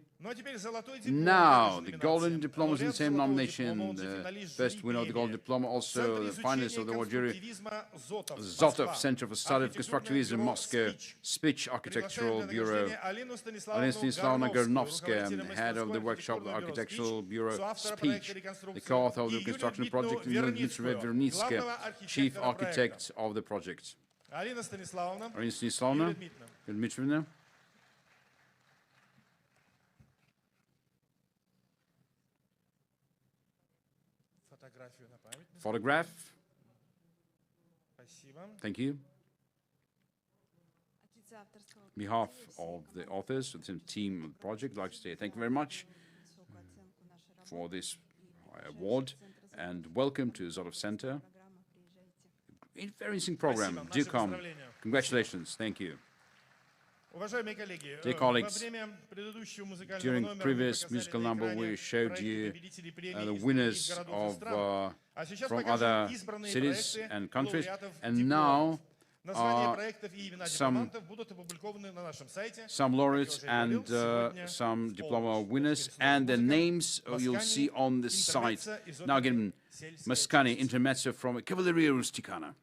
Now, the Golden Diploma is in the same nomination. The first winner of the Golden Diploma, also the finalist of the award jury, 𝗧𝗏𝗏 Center for Study of Constructivism, Moscow, 𝗓𝗏𝗏 Architectural Bureau. Alina Stanislavna Gornovskaya, head of the workshop of the Architectural Bureau, 𝗓𝗏𝗏, the co-author of the construction project, and Dmitrieva Vernitska, chief architect of the project. Alina Stanislavna, Dmitrievna. photograph. Спасибо. Thank you. On behalf of the authors, the team of the project, I'd like to say thank you very much for this award and welcome to Zolov Center. A very interesting program. Do come. Congratulations. Thank you. Уважаемые коллеги, Dear colleagues, во время предыдущего музыкального during номера previous мы musical показали на number, экране we showed you победителей премий the из winners других городов и of стран. А сейчас from покажем other избранные cities проекты and countries, лауреатов and дипломов. now Названия проектов и имена some дипломантов будут опубликованы на нашем сайте. some laureates Как я уже and говорил, сегодня some в diploma полночь. winners, Через and their музыка, names you'll Маскани, see on the site. Интермеццо из Now оперы again, «Сельская Mascani, часть». intermezzo from Cavalleria Rusticana.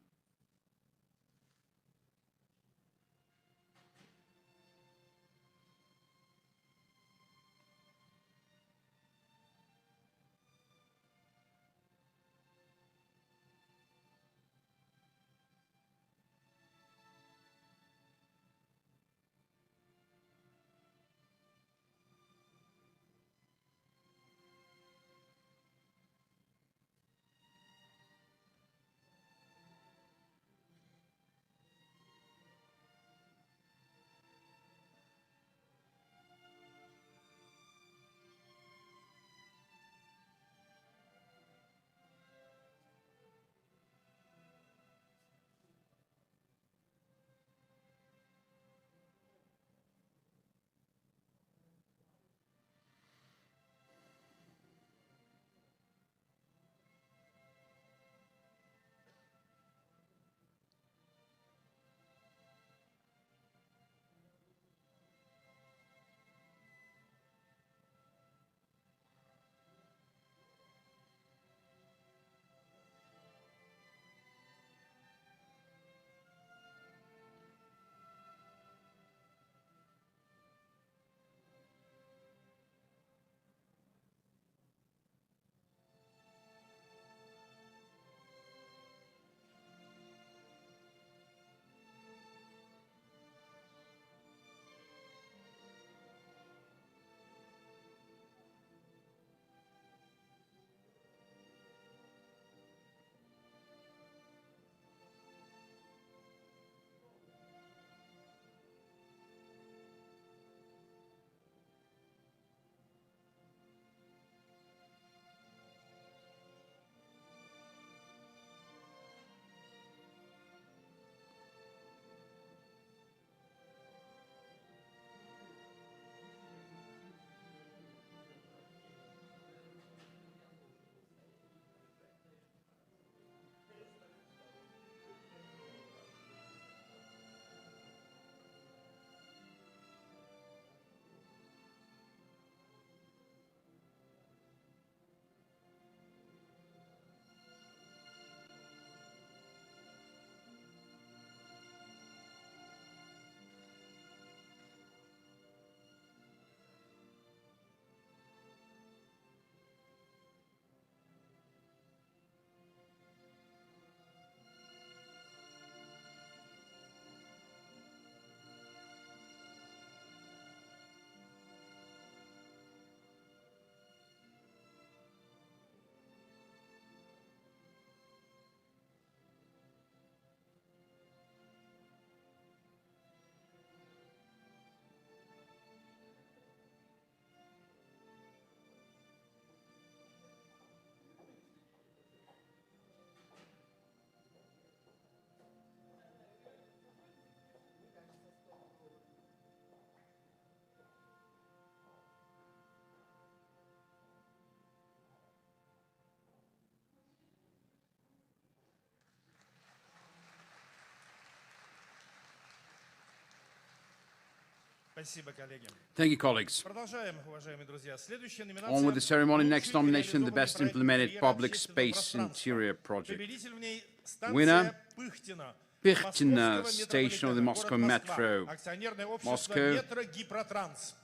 Спасибо, коллеги. Thank you, colleagues. Продолжаем, уважаемые друзья. Следующая On with the номинация ceremony. Next nomination, the best implemented public space interior project. Победитель в ней Winner, станция Пыхтина. Pyrtina station of the Moscow Metro. Акционерное общество Moscow Метро-Гипротранс.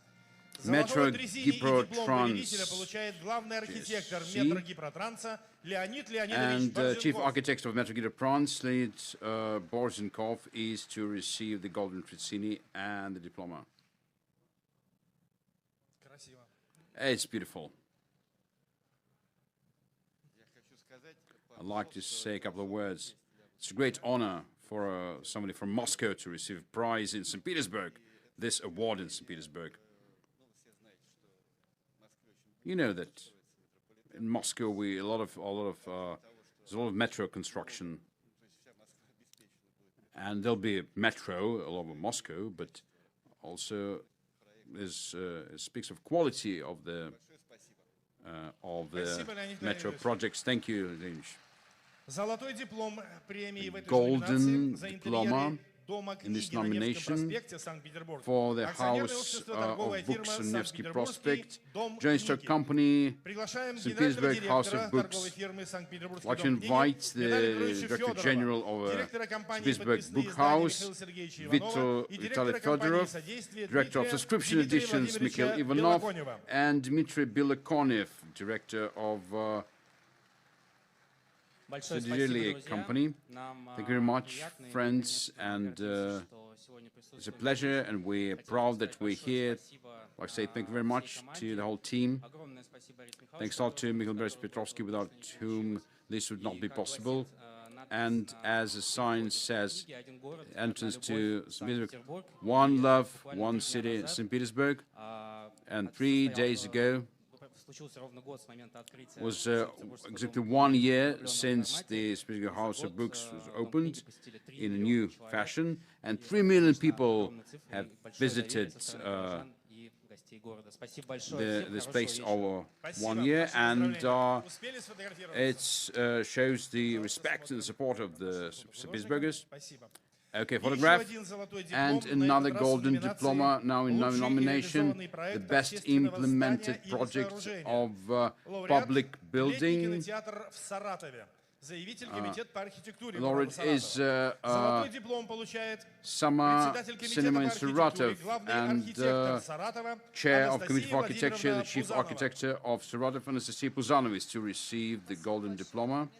Metro Золотой Трезини и диплом победителя Gipro-Trans. получает главный архитектор See? Метро-Гипротранса Леонид Леонидович And chief Борзенков. architect of Metro Gita-Trans, Leonid Borzenkov, is to receive the Golden Trezzini and the diploma. Красиво. It's beautiful. I'd like to say a couple of words. It's a great honor for somebody from Moscow to receive a prize in St. Petersburg, this award in St. Petersburg. You know that in Moscow there's a lot of metro construction, and there'll be a metro all over Moscow, but also it speaks of quality of the metro projects. Thank you, Lynch. Golden Diploma in this nomination for the House of Books on Nevsky Prospect, Joint Stock Company, St. Petersburg House of Books. I'd like to invite the Director General of St. Petersburg Book House, Vitaly Fedorov, Director of Subscription Editions, Mikhail Ivanov, and Dmitry Bilakonev, Director of 𝗔𝗪𝗔𝗥𝗗𝗦 company. Thank you very much, friends, and it's a pleasure, and we're proud that we're here. I say thank you very much to the whole team. Thanks a lot to Mikhail Petrovsky, without whom this would not be possible. And as the sign says, entrance to St. Petersburg, one love, one city, St. Petersburg. And 3 days ago was exactly 1 year since the St. Petersburg House of Books was opened in a new fashion, and 3 million people have visited this place over 1 year, and it shows the respect and support of the St. Petersburgers. Okay, photograph. And another Golden Diploma now in nomination, the best implemented project of public building. Laureate is Summer Cinema in Saratov, and Chair of Committee for Architecture, the Chief Architect of Saratov, Anastasia Puzanov, is to receive the Golden Diploma.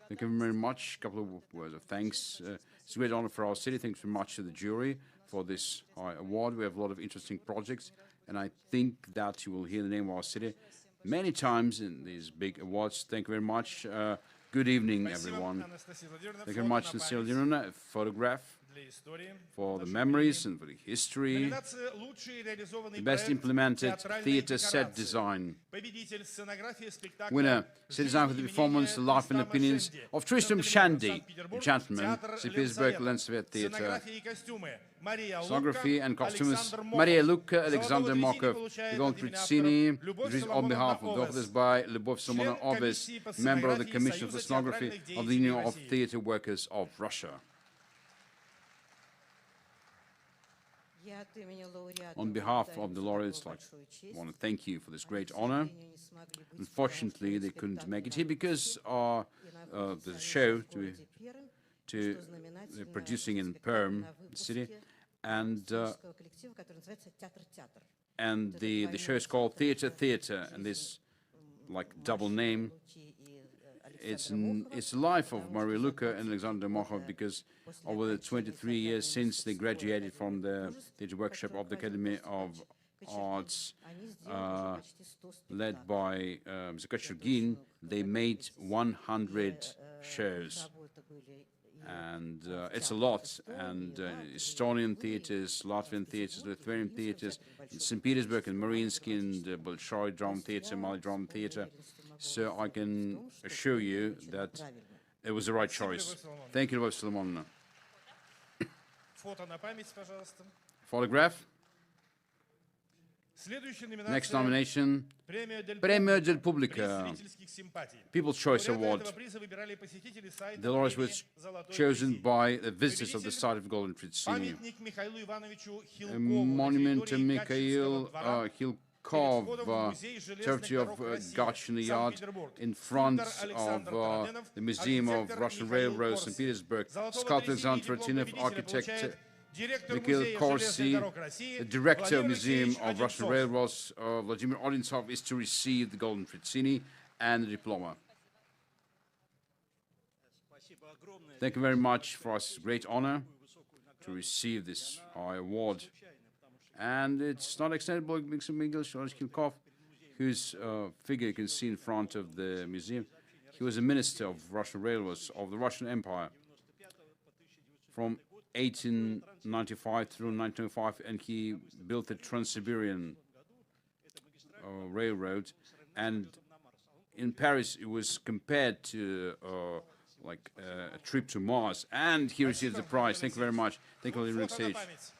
Thank you very much. A couple of words of thanks. It's a great honor for our city. Thanks very much to the jury for this high award. We have a lot of interesting projects, and I think that you will hear the name of our city many times in these big awards. Thank you very much. Good evening, everyone. Thank you very much, Anastasia Vladimirovna. A photograph for the memories and for the history. The best implemented theater set design. Winner, set design for the performance, the life and opinions of Tristram Shandy, a gentleman, St. Petersburg Lensvet Theatre. Sonography and costumes, Maria Luka, Alexander Markov, Golden Trezzini, on behalf of the authors by Lyubov Solomona Ovis, member of the Commission for Sonography of the Union of Theatre Workers of Russia. On behalf of the laureates, I want to thank you for this great honor. Unfortunately, they couldn't make it here because there's a show they're producing in Perm city, and the show is called Theatre, and this like double name. It's the life of Maria Luka and Alexander Mokhov, because over the 23 years since they graduated from the theatre workshop of the Academy of Arts, led by Mr. Kachurgin, they made 100 shows. And it's a lot. And Estonian theatres, Latvian theatres, Lithuanian theatres, in St. Petersburg and Mariinsky and Bolshoi Drama Theatre, Mali Drama Theatre. So I can assure you that it was the right choice. Thank you, Lyubov Solomona. Photograph. Next nomination, Premio del Pubblico, People's Choice Award. The laureate was chosen by the visitors of the site of Golden Trezzini. A monument to Mikhail 𝗚𝗢𝗏𝗡𝗏, Territory of Gatch in the Yard, in front of the Museum of Russian Railroads in Petersburg. Sculptor Alexander Tratinoff, architect Mikhail 𝗚𝗏𝗏𝗏, the director of the Museum of Russian Railroads, Vladimir Odintsov, is to receive the Golden Trezzini and the diploma. Thank you very much. For us, it's a great honor to receive this high award. And it's not extendable to Mikhail 𝗚𝗏𝗏𝗏𝗏, whose figure you can see in front of the museum. He was a minister of Russian Railways of the Russian Empire from 1895 through 1905, and he built the Trans-Siberian Railroad. And in Paris, it was compared to like a trip to Mars, and he received the prize. Thank you very much. Thank you, Vladimir Alexeyevich.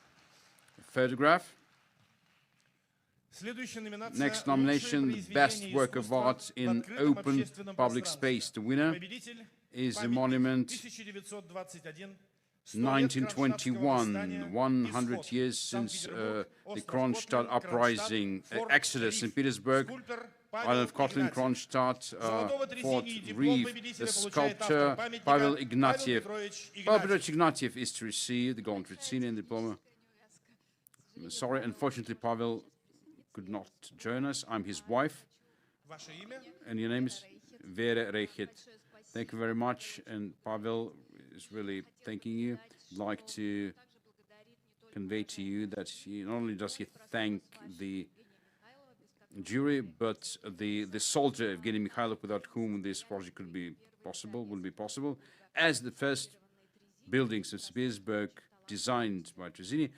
Photograph. Next nomination, Best Work of Art in Open Public Space. The winner is the monument 1921, 100 years since the Kronstadt uprising, Exodus in Petersburg. Island of Kotlin, Kronstadt, Fort Reeve, the sculptor Pavel Ignatieff. Pavel Ignatieff is to receive the Golden Trezzini diploma. Sorry, unfortunately, Pavel could not join us. I'm his wife. And your name is Vera Reichert. Thank you very much. And Pavel is really thanking you. I'd like to convey to you that not only does he thank the jury, but the soldier Evgeny Mikhailov, without whom this project wouldn't be possible, as the first buildings of St. Petersburg designed by Trezzini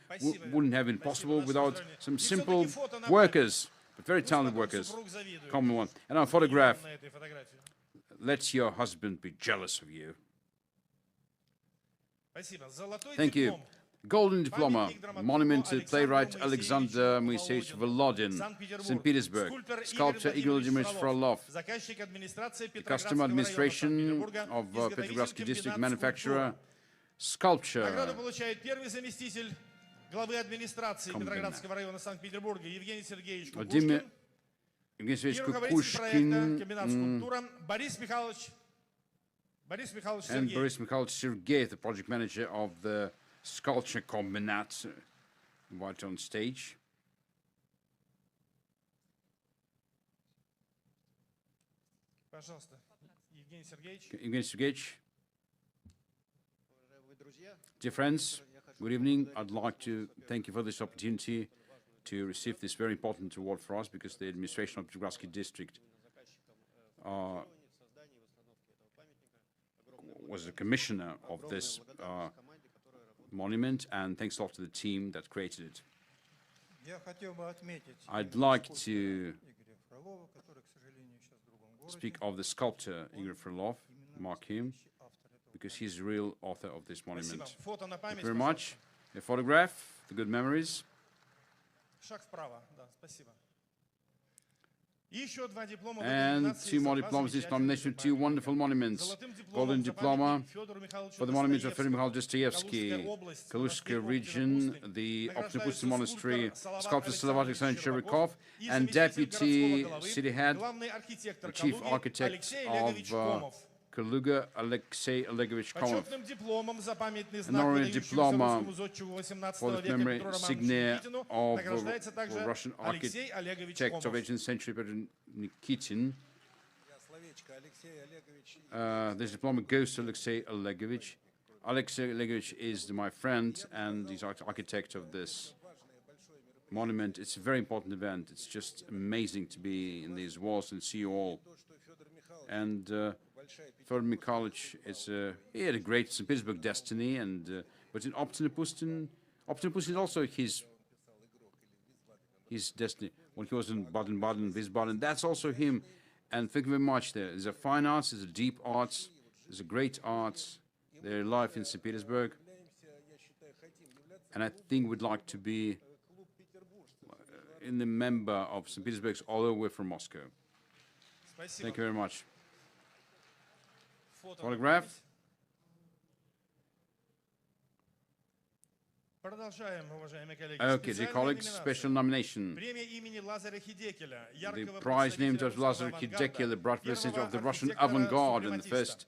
wouldn't have been possible without some simple workers, but very talented workers. Common one. And our photograph. Let your husband be jealous of you. Thank you. Golden Diploma, monument to playwright Alexander Moiseyevich Volodin, St. Petersburg. Sculptor Igor Vladimirovich Frolov. The Custom Administration of Petrogradsk district manufacturer. Sculpture. Vladimir Evgenievich Kukushkin and Boris Mikhailovich Sergeyev, the project manager of the Sculpture Combinat, right on stage. Evgeny Sergeyevich. Dear friends, good evening. I'd like to thank you for this opportunity to receive this very important award for us, because the administration of Petrogradsk district was the commissioner of this monument, and thanks a lot to the team that created it. I'd like to speak of the sculptor Igor Frolov, mark him, because he's the real author of this monument. Thank you very much. A photograph, the good memories. And two more diplomas, this nomination, two wonderful monuments. Golden Diploma for the monument of Fyodor Mikhailovich Dostoevsky, Kalushka region, the Optipustin Monastery, sculptor 𝗧𝗥𝗘𝗏 𝗧𝗏𝗏𝗏, and deputy city head, the chief architect of Kaluga Alexey Olegovich Komov. An honorary diploma for the memory signet of Russian architect of 18th century, Petr Nikitin. This diploma goes to Alexey Olegovich. Alexey Olegovich is my friend, and he's architect of this monument. It's a very important event. It's just amazing to be in these walls and see you all. And Fyodor Mikhailovich, he had a great St. Petersburg destiny, and but in Optipustin is also his destiny. When he was in Baden-Baden, Wiesbaden, that's also him. And thank you very much. There's a fine arts, there's a deep arts, there's a great arts. They're alive in St. Petersburg, and I think we'd like to be in the member of St. Petersburg's all the way from Moscow. Thank you very much. Photograph. Okay, dear colleagues, special nomination. The prize named after 𝗧𝗥𝗘𝗏, the bright representative of the Russian avant-garde and the first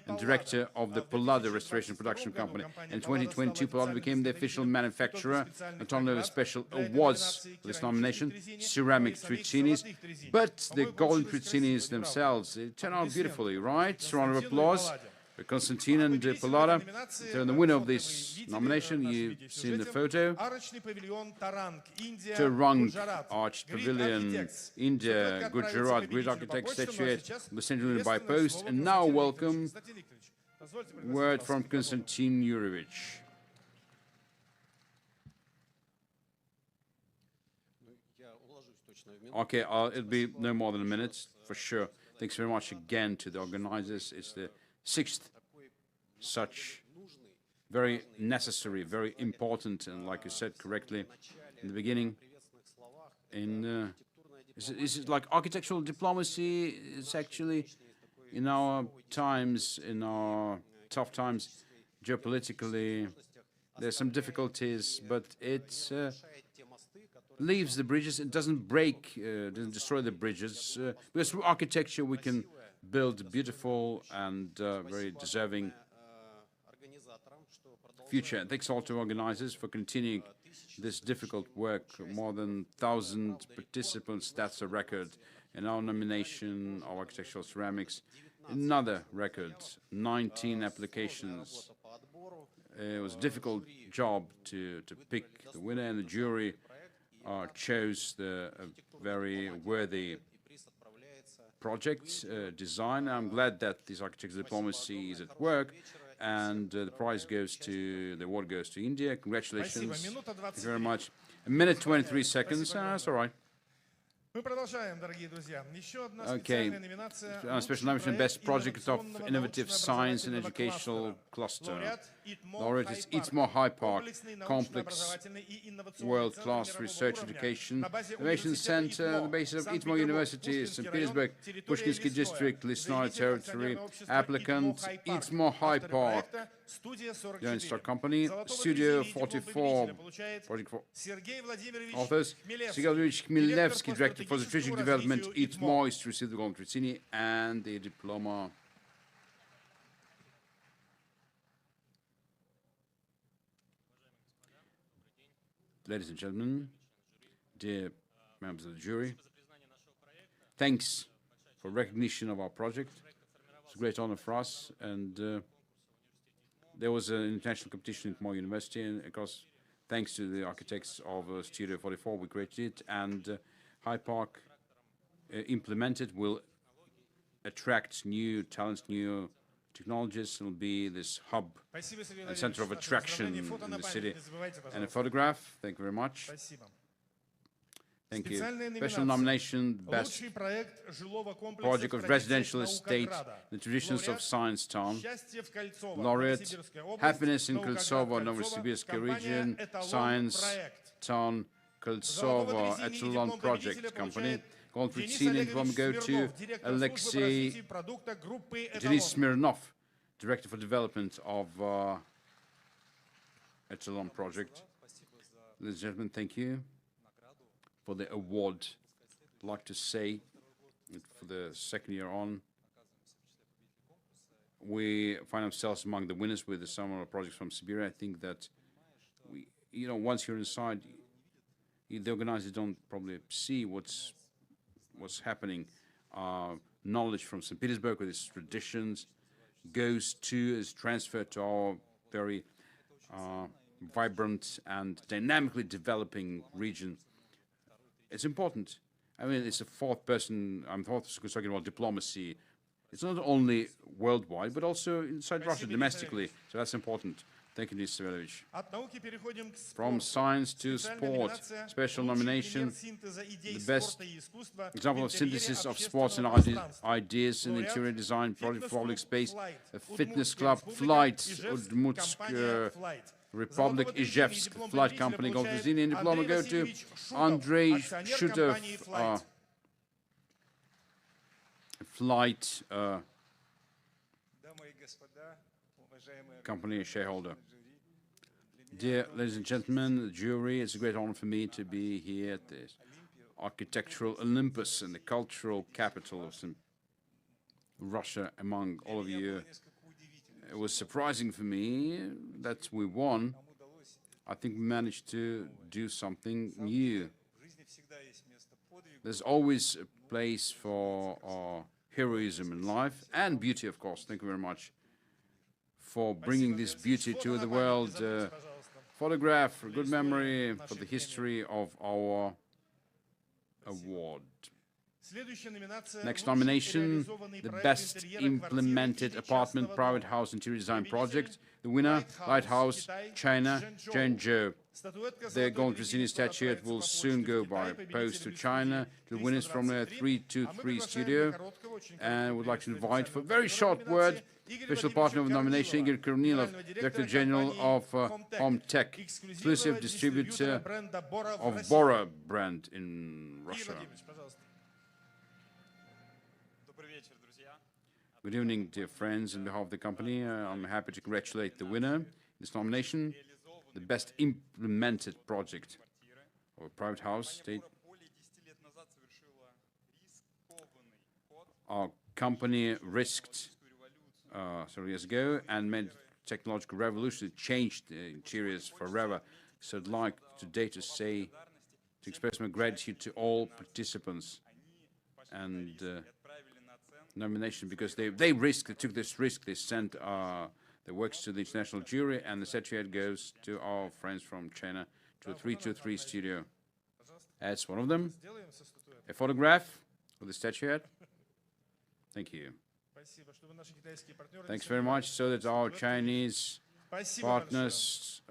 and director of the 𝗚𝗢𝗏 Restoration Production Company. In 2022, 𝗚𝗢𝗏 became the official manufacturer and honor of special awards for this nomination, ceramic Trezinis. But the Golden Trezinis themselves, they turn out beautifully, right? Round of applause for Konstantin and 𝗚𝗚𝗏. They're the winner of this nomination. You've seen the photo. Tarang Arch Pavilion, India, Gujarat, great architect statuette was sent in by post. And now welcome word from Konstantin Yurovich. Okay, it'll be no more than a minute, for sure. Thanks very much again to the organizers. It's the 6th such very necessary, very important, and like you said correctly in the beginning, is it like architectural diplomacy? It's actually, in our times, in our tough times, geopolitically, there's some difficulties, but it leaves the bridges. It doesn't break, doesn't destroy the bridges. Because through architecture we can build beautiful and very deserving future. Thanks all to organizers for continuing this difficult work. More than 1,000 participants, that's a record. In our nomination of architectural ceramics, another record, 19 applications. It was a difficult job to pick the winner, and the jury chose the very worthy project design. I'm glad that this architectural diplomacy is at work, and the award goes to India. Congratulations. Thank you very much. A minute 23 seconds. That's all right. Мы продолжаем, дорогие друзья. Еще одна Okay. специальная номинация. Special nomination, Best Project of Innovative Science and Educational Cluster. Laureate is 𝗚𝗎𝗏 High Park Complex World-Class Research Education Innovation Center, the basis of 𝗚𝗎𝗏 University, St. Petersburg, Pushkinsky District, Lysnaya Territory. Applicant 𝗚𝗎𝗏 High Park Joint Stock Company, Studio 44, Project for authors. Sergei Vladimirovich Khmelevsky, Director for Strategic Development, 𝗚𝗎𝗏, is to receive the Golden Trezzini and the diploma. Ladies and gentlemen, dear members of the jury, thanks for recognition of our project. It's a great honor for us, and there was an international competition at 𝗏 University, and of course, thanks to the architects of Studio 44, we created it, and High Park implemented will attract new talents, new technologies. It'll be this hub and center of attraction in the city. And a photograph. Thank you very much. Thank you. Special nomination, Best Project of Residential Estate, the Traditions of Science Town. Laureate, Happiness in 𝗚𝗏𝗟𝗏, Novosibirsk Region, Science Town, 𝗚𝗏𝗟𝗏 Project Company. Golden Trezzini diploma go to Alexei Denis Smirnov, Director for Development of 𝗚𝗏𝗟𝗏 Project. Ladies and gentlemen, thank you for the award. I'd like to say for the second year on, we find ourselves among the winners with the summer projects from Siberia. I think that once you're inside, the organizers don't probably see what's happening. Knowledge from St. Petersburg with its traditions is transferred to our very vibrant and dynamically developing region. It's important. I mean, it's the fourth person. I'm talking about diplomacy. It's not only worldwide, but also inside Russia, domestically. So that's important. Thank you, Mr. Savelovich. From science to sport, special nomination, the best example of synthesis of sports and ideas in interior design, project for public space, a fitness club, flight, Udmurtsk Republic, Ijevsk, flight company, Golden Trezzini, and diploma go to Andrei Shutov, flight company shareholder. Dear ladies and gentlemen, the jury, it's a great honor for me to be here at this architectural Olympus and the cultural capital of Russia among all of you. It was surprising for me that we won. I think we managed to do something new. There's always a place for heroism in life and beauty, of course. Thank you very much for bringing this beauty to the world. Photograph for good memory for the history of our award. Next nomination, the Best Implemented Apartment Private House Interior Design Project. The winner, Lighthouse, China, Zhengzhou. The Golden Trezzini statuette will soon go by post to China. The winners from the 323 studio. And would like to invite for a very short word, special partner of the nomination, Igor Kornilov, Director General of Home Tech, exclusive distributor of Bora brand in Russia. Good evening, dear friends. On behalf of the company, I'm happy to congratulate the winner in this nomination, the Best Implemented Project of a Private House State. Our company risked several years ago and made technological revolution. It changed the interiors forever. So I'd like today to express my gratitude to all participants and nomination, because they took this risk. They sent their works to the international jury, and the statuette goes to our friends from China, to the 323 studio. That's one of them. A photograph of the statuette. Thank you. Спасибо, чтобы наши китайские партнеры Thanks very much, so that our Chinese Спасибо partners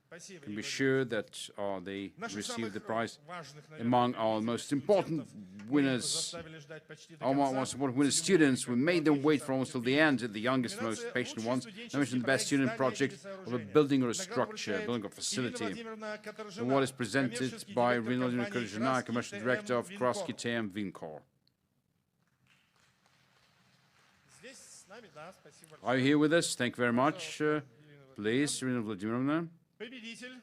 Спасибо, can be Игорь. sure that they Наших receive the самых prize. важных, наверное, Among our most important студентов winners, заставили ждать почти до our конца. most important winner students, we made them wait for almost till the end, the youngest, most patient ones. I mentioned the best student project of a building or a structure, a building or facility. The award is presented by 𝗔𝗪𝗔𝗥𝗗𝗏, commercial director of 𝗓𝗏𝗔𝗥𝗏𝗡. Здесь с нами, да, спасибо большое. Are you here with us? Thank you very much. Please, Irina Vladimirovna. Победитель.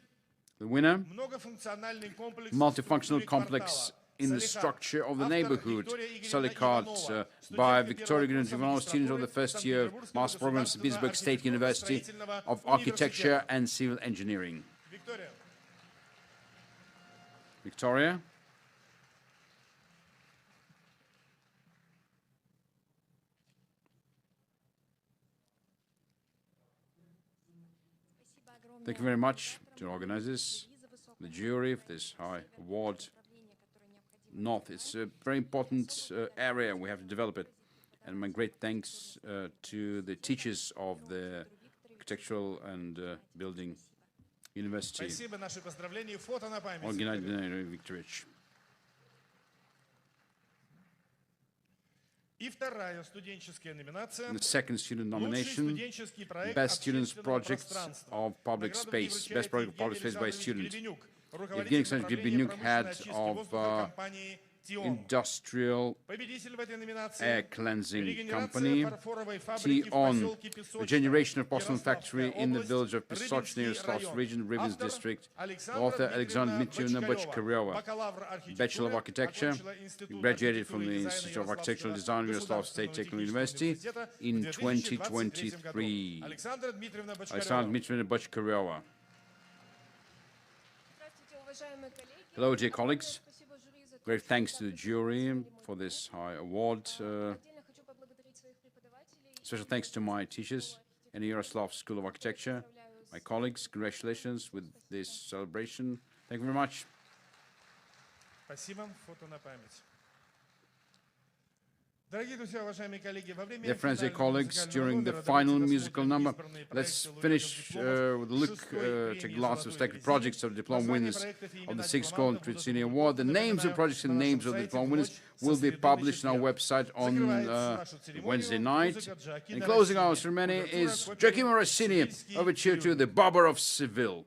The winner, Многофункциональный комплекс multifunctional complex in the structure of the neighborhood, 𝗓𝗏𝗏𝗏, by Victoria Igorevna, student of the first year master program at Petersburg State University of Architecture and Civil Engineering. Victoria. Thank you very much to the organizers, the jury of this high award. It's a very important area, we have to develop it. And my great thanks to the teachers of the Architectural and Building University. Спасибо, наши поздравления. Фото на память. Gennady Viktorovich. И вторая студенческая номинация. The second student nomination, Студенческий проект Best Students общественного Project пространства. of Public Награду Space, вручает Best Project of Public Евгений Space by Александрович student. Гребенюк, Evgeny руководитель Alexandrovich управления Grebeniuk, head промышленной очистки of воздуха компании 𝗓𝗏. Industrial Победитель в этой номинации. Air Cleansing Регенерация Company, фарфоровой фабрики в 𝗓𝗏, поселке the Песочное, generation of porcelain factory Ярославская in the область, village of Pesochnaya, Рыбинский Yaroslavsk район. region, Rivens Автор district. Александра Author Alexandra Дмитриевна Dmitrievna Бочкарёва, Bochareva, бакалавр архитектуры, Bachelor of Architecture, окончила Институт graduated from архитектуры и the дизайна Institute of Architectural Design, Ярославского Yaroslavl State Technical государственного University университета in в 2023 2023. году. Александра Дмитриевна Alexandra Бочкарёва. Dmitrievna Bochareva. Здравствуйте, уважаемые коллеги. Hello, dear colleagues. Спасибо жюри за то, Great что thanks to the так jury for this high award. Отдельно хочу поблагодарить своих преподавателей. Special thanks to my teachers in the Yaroslavl School of Architecture, my colleagues. Congratulations with this celebration. Thank you very much. Спасибо. Фото на память. Дорогие друзья, уважаемые коллеги, во время Dear friends, dear финального colleagues, музыкального during the номера final давайте musical рассмотрим number, избранные let's проекты finish лауреатов with a look, шестой take a премии glance of «Золотой the резины». projects of the diploma Названия winners проектов и of имена the sixth дипломантов Golden будут Trezzini Award. The names of projects and the names of the diploma winners will be published on our website on Wednesday night. And closing our ceremony is 𝗔𝗪𝗔𝗥𝗏𝗏, overture to the Barber of Seville.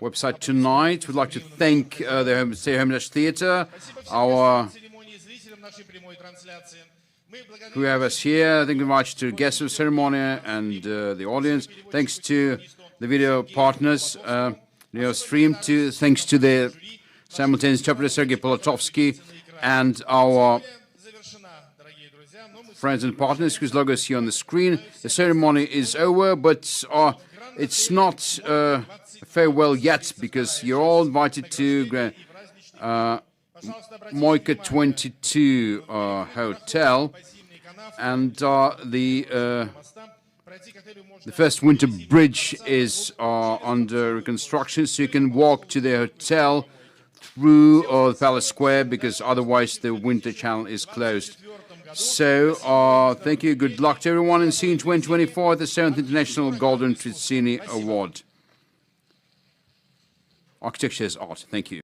website tonight. We'd like to thank the Hermitage Theatre, our who have us here. Thank you very much to guests of the ceremony and the audience. Thanks to the video partners, stream to. Thanks to the simultaneous interpreter 𝗧𝗥𝗘𝗏𝗡𝗡 and our friends and partners whose logo is here on the screen. The ceremony is over, but it's not farewell yet, because you're all invited to 𝗚𝗎𝗏𝗏𝗡𝗏 22 hotel, and the first winter bridge is under reconstruction, so you can walk to the hotel through the Palace Square, because otherwise the winter channel is closed. So thank you, good luck to everyone, and see you in 2024 at the 7th International Golden Trezzini Award. Architecture is art. Thank you.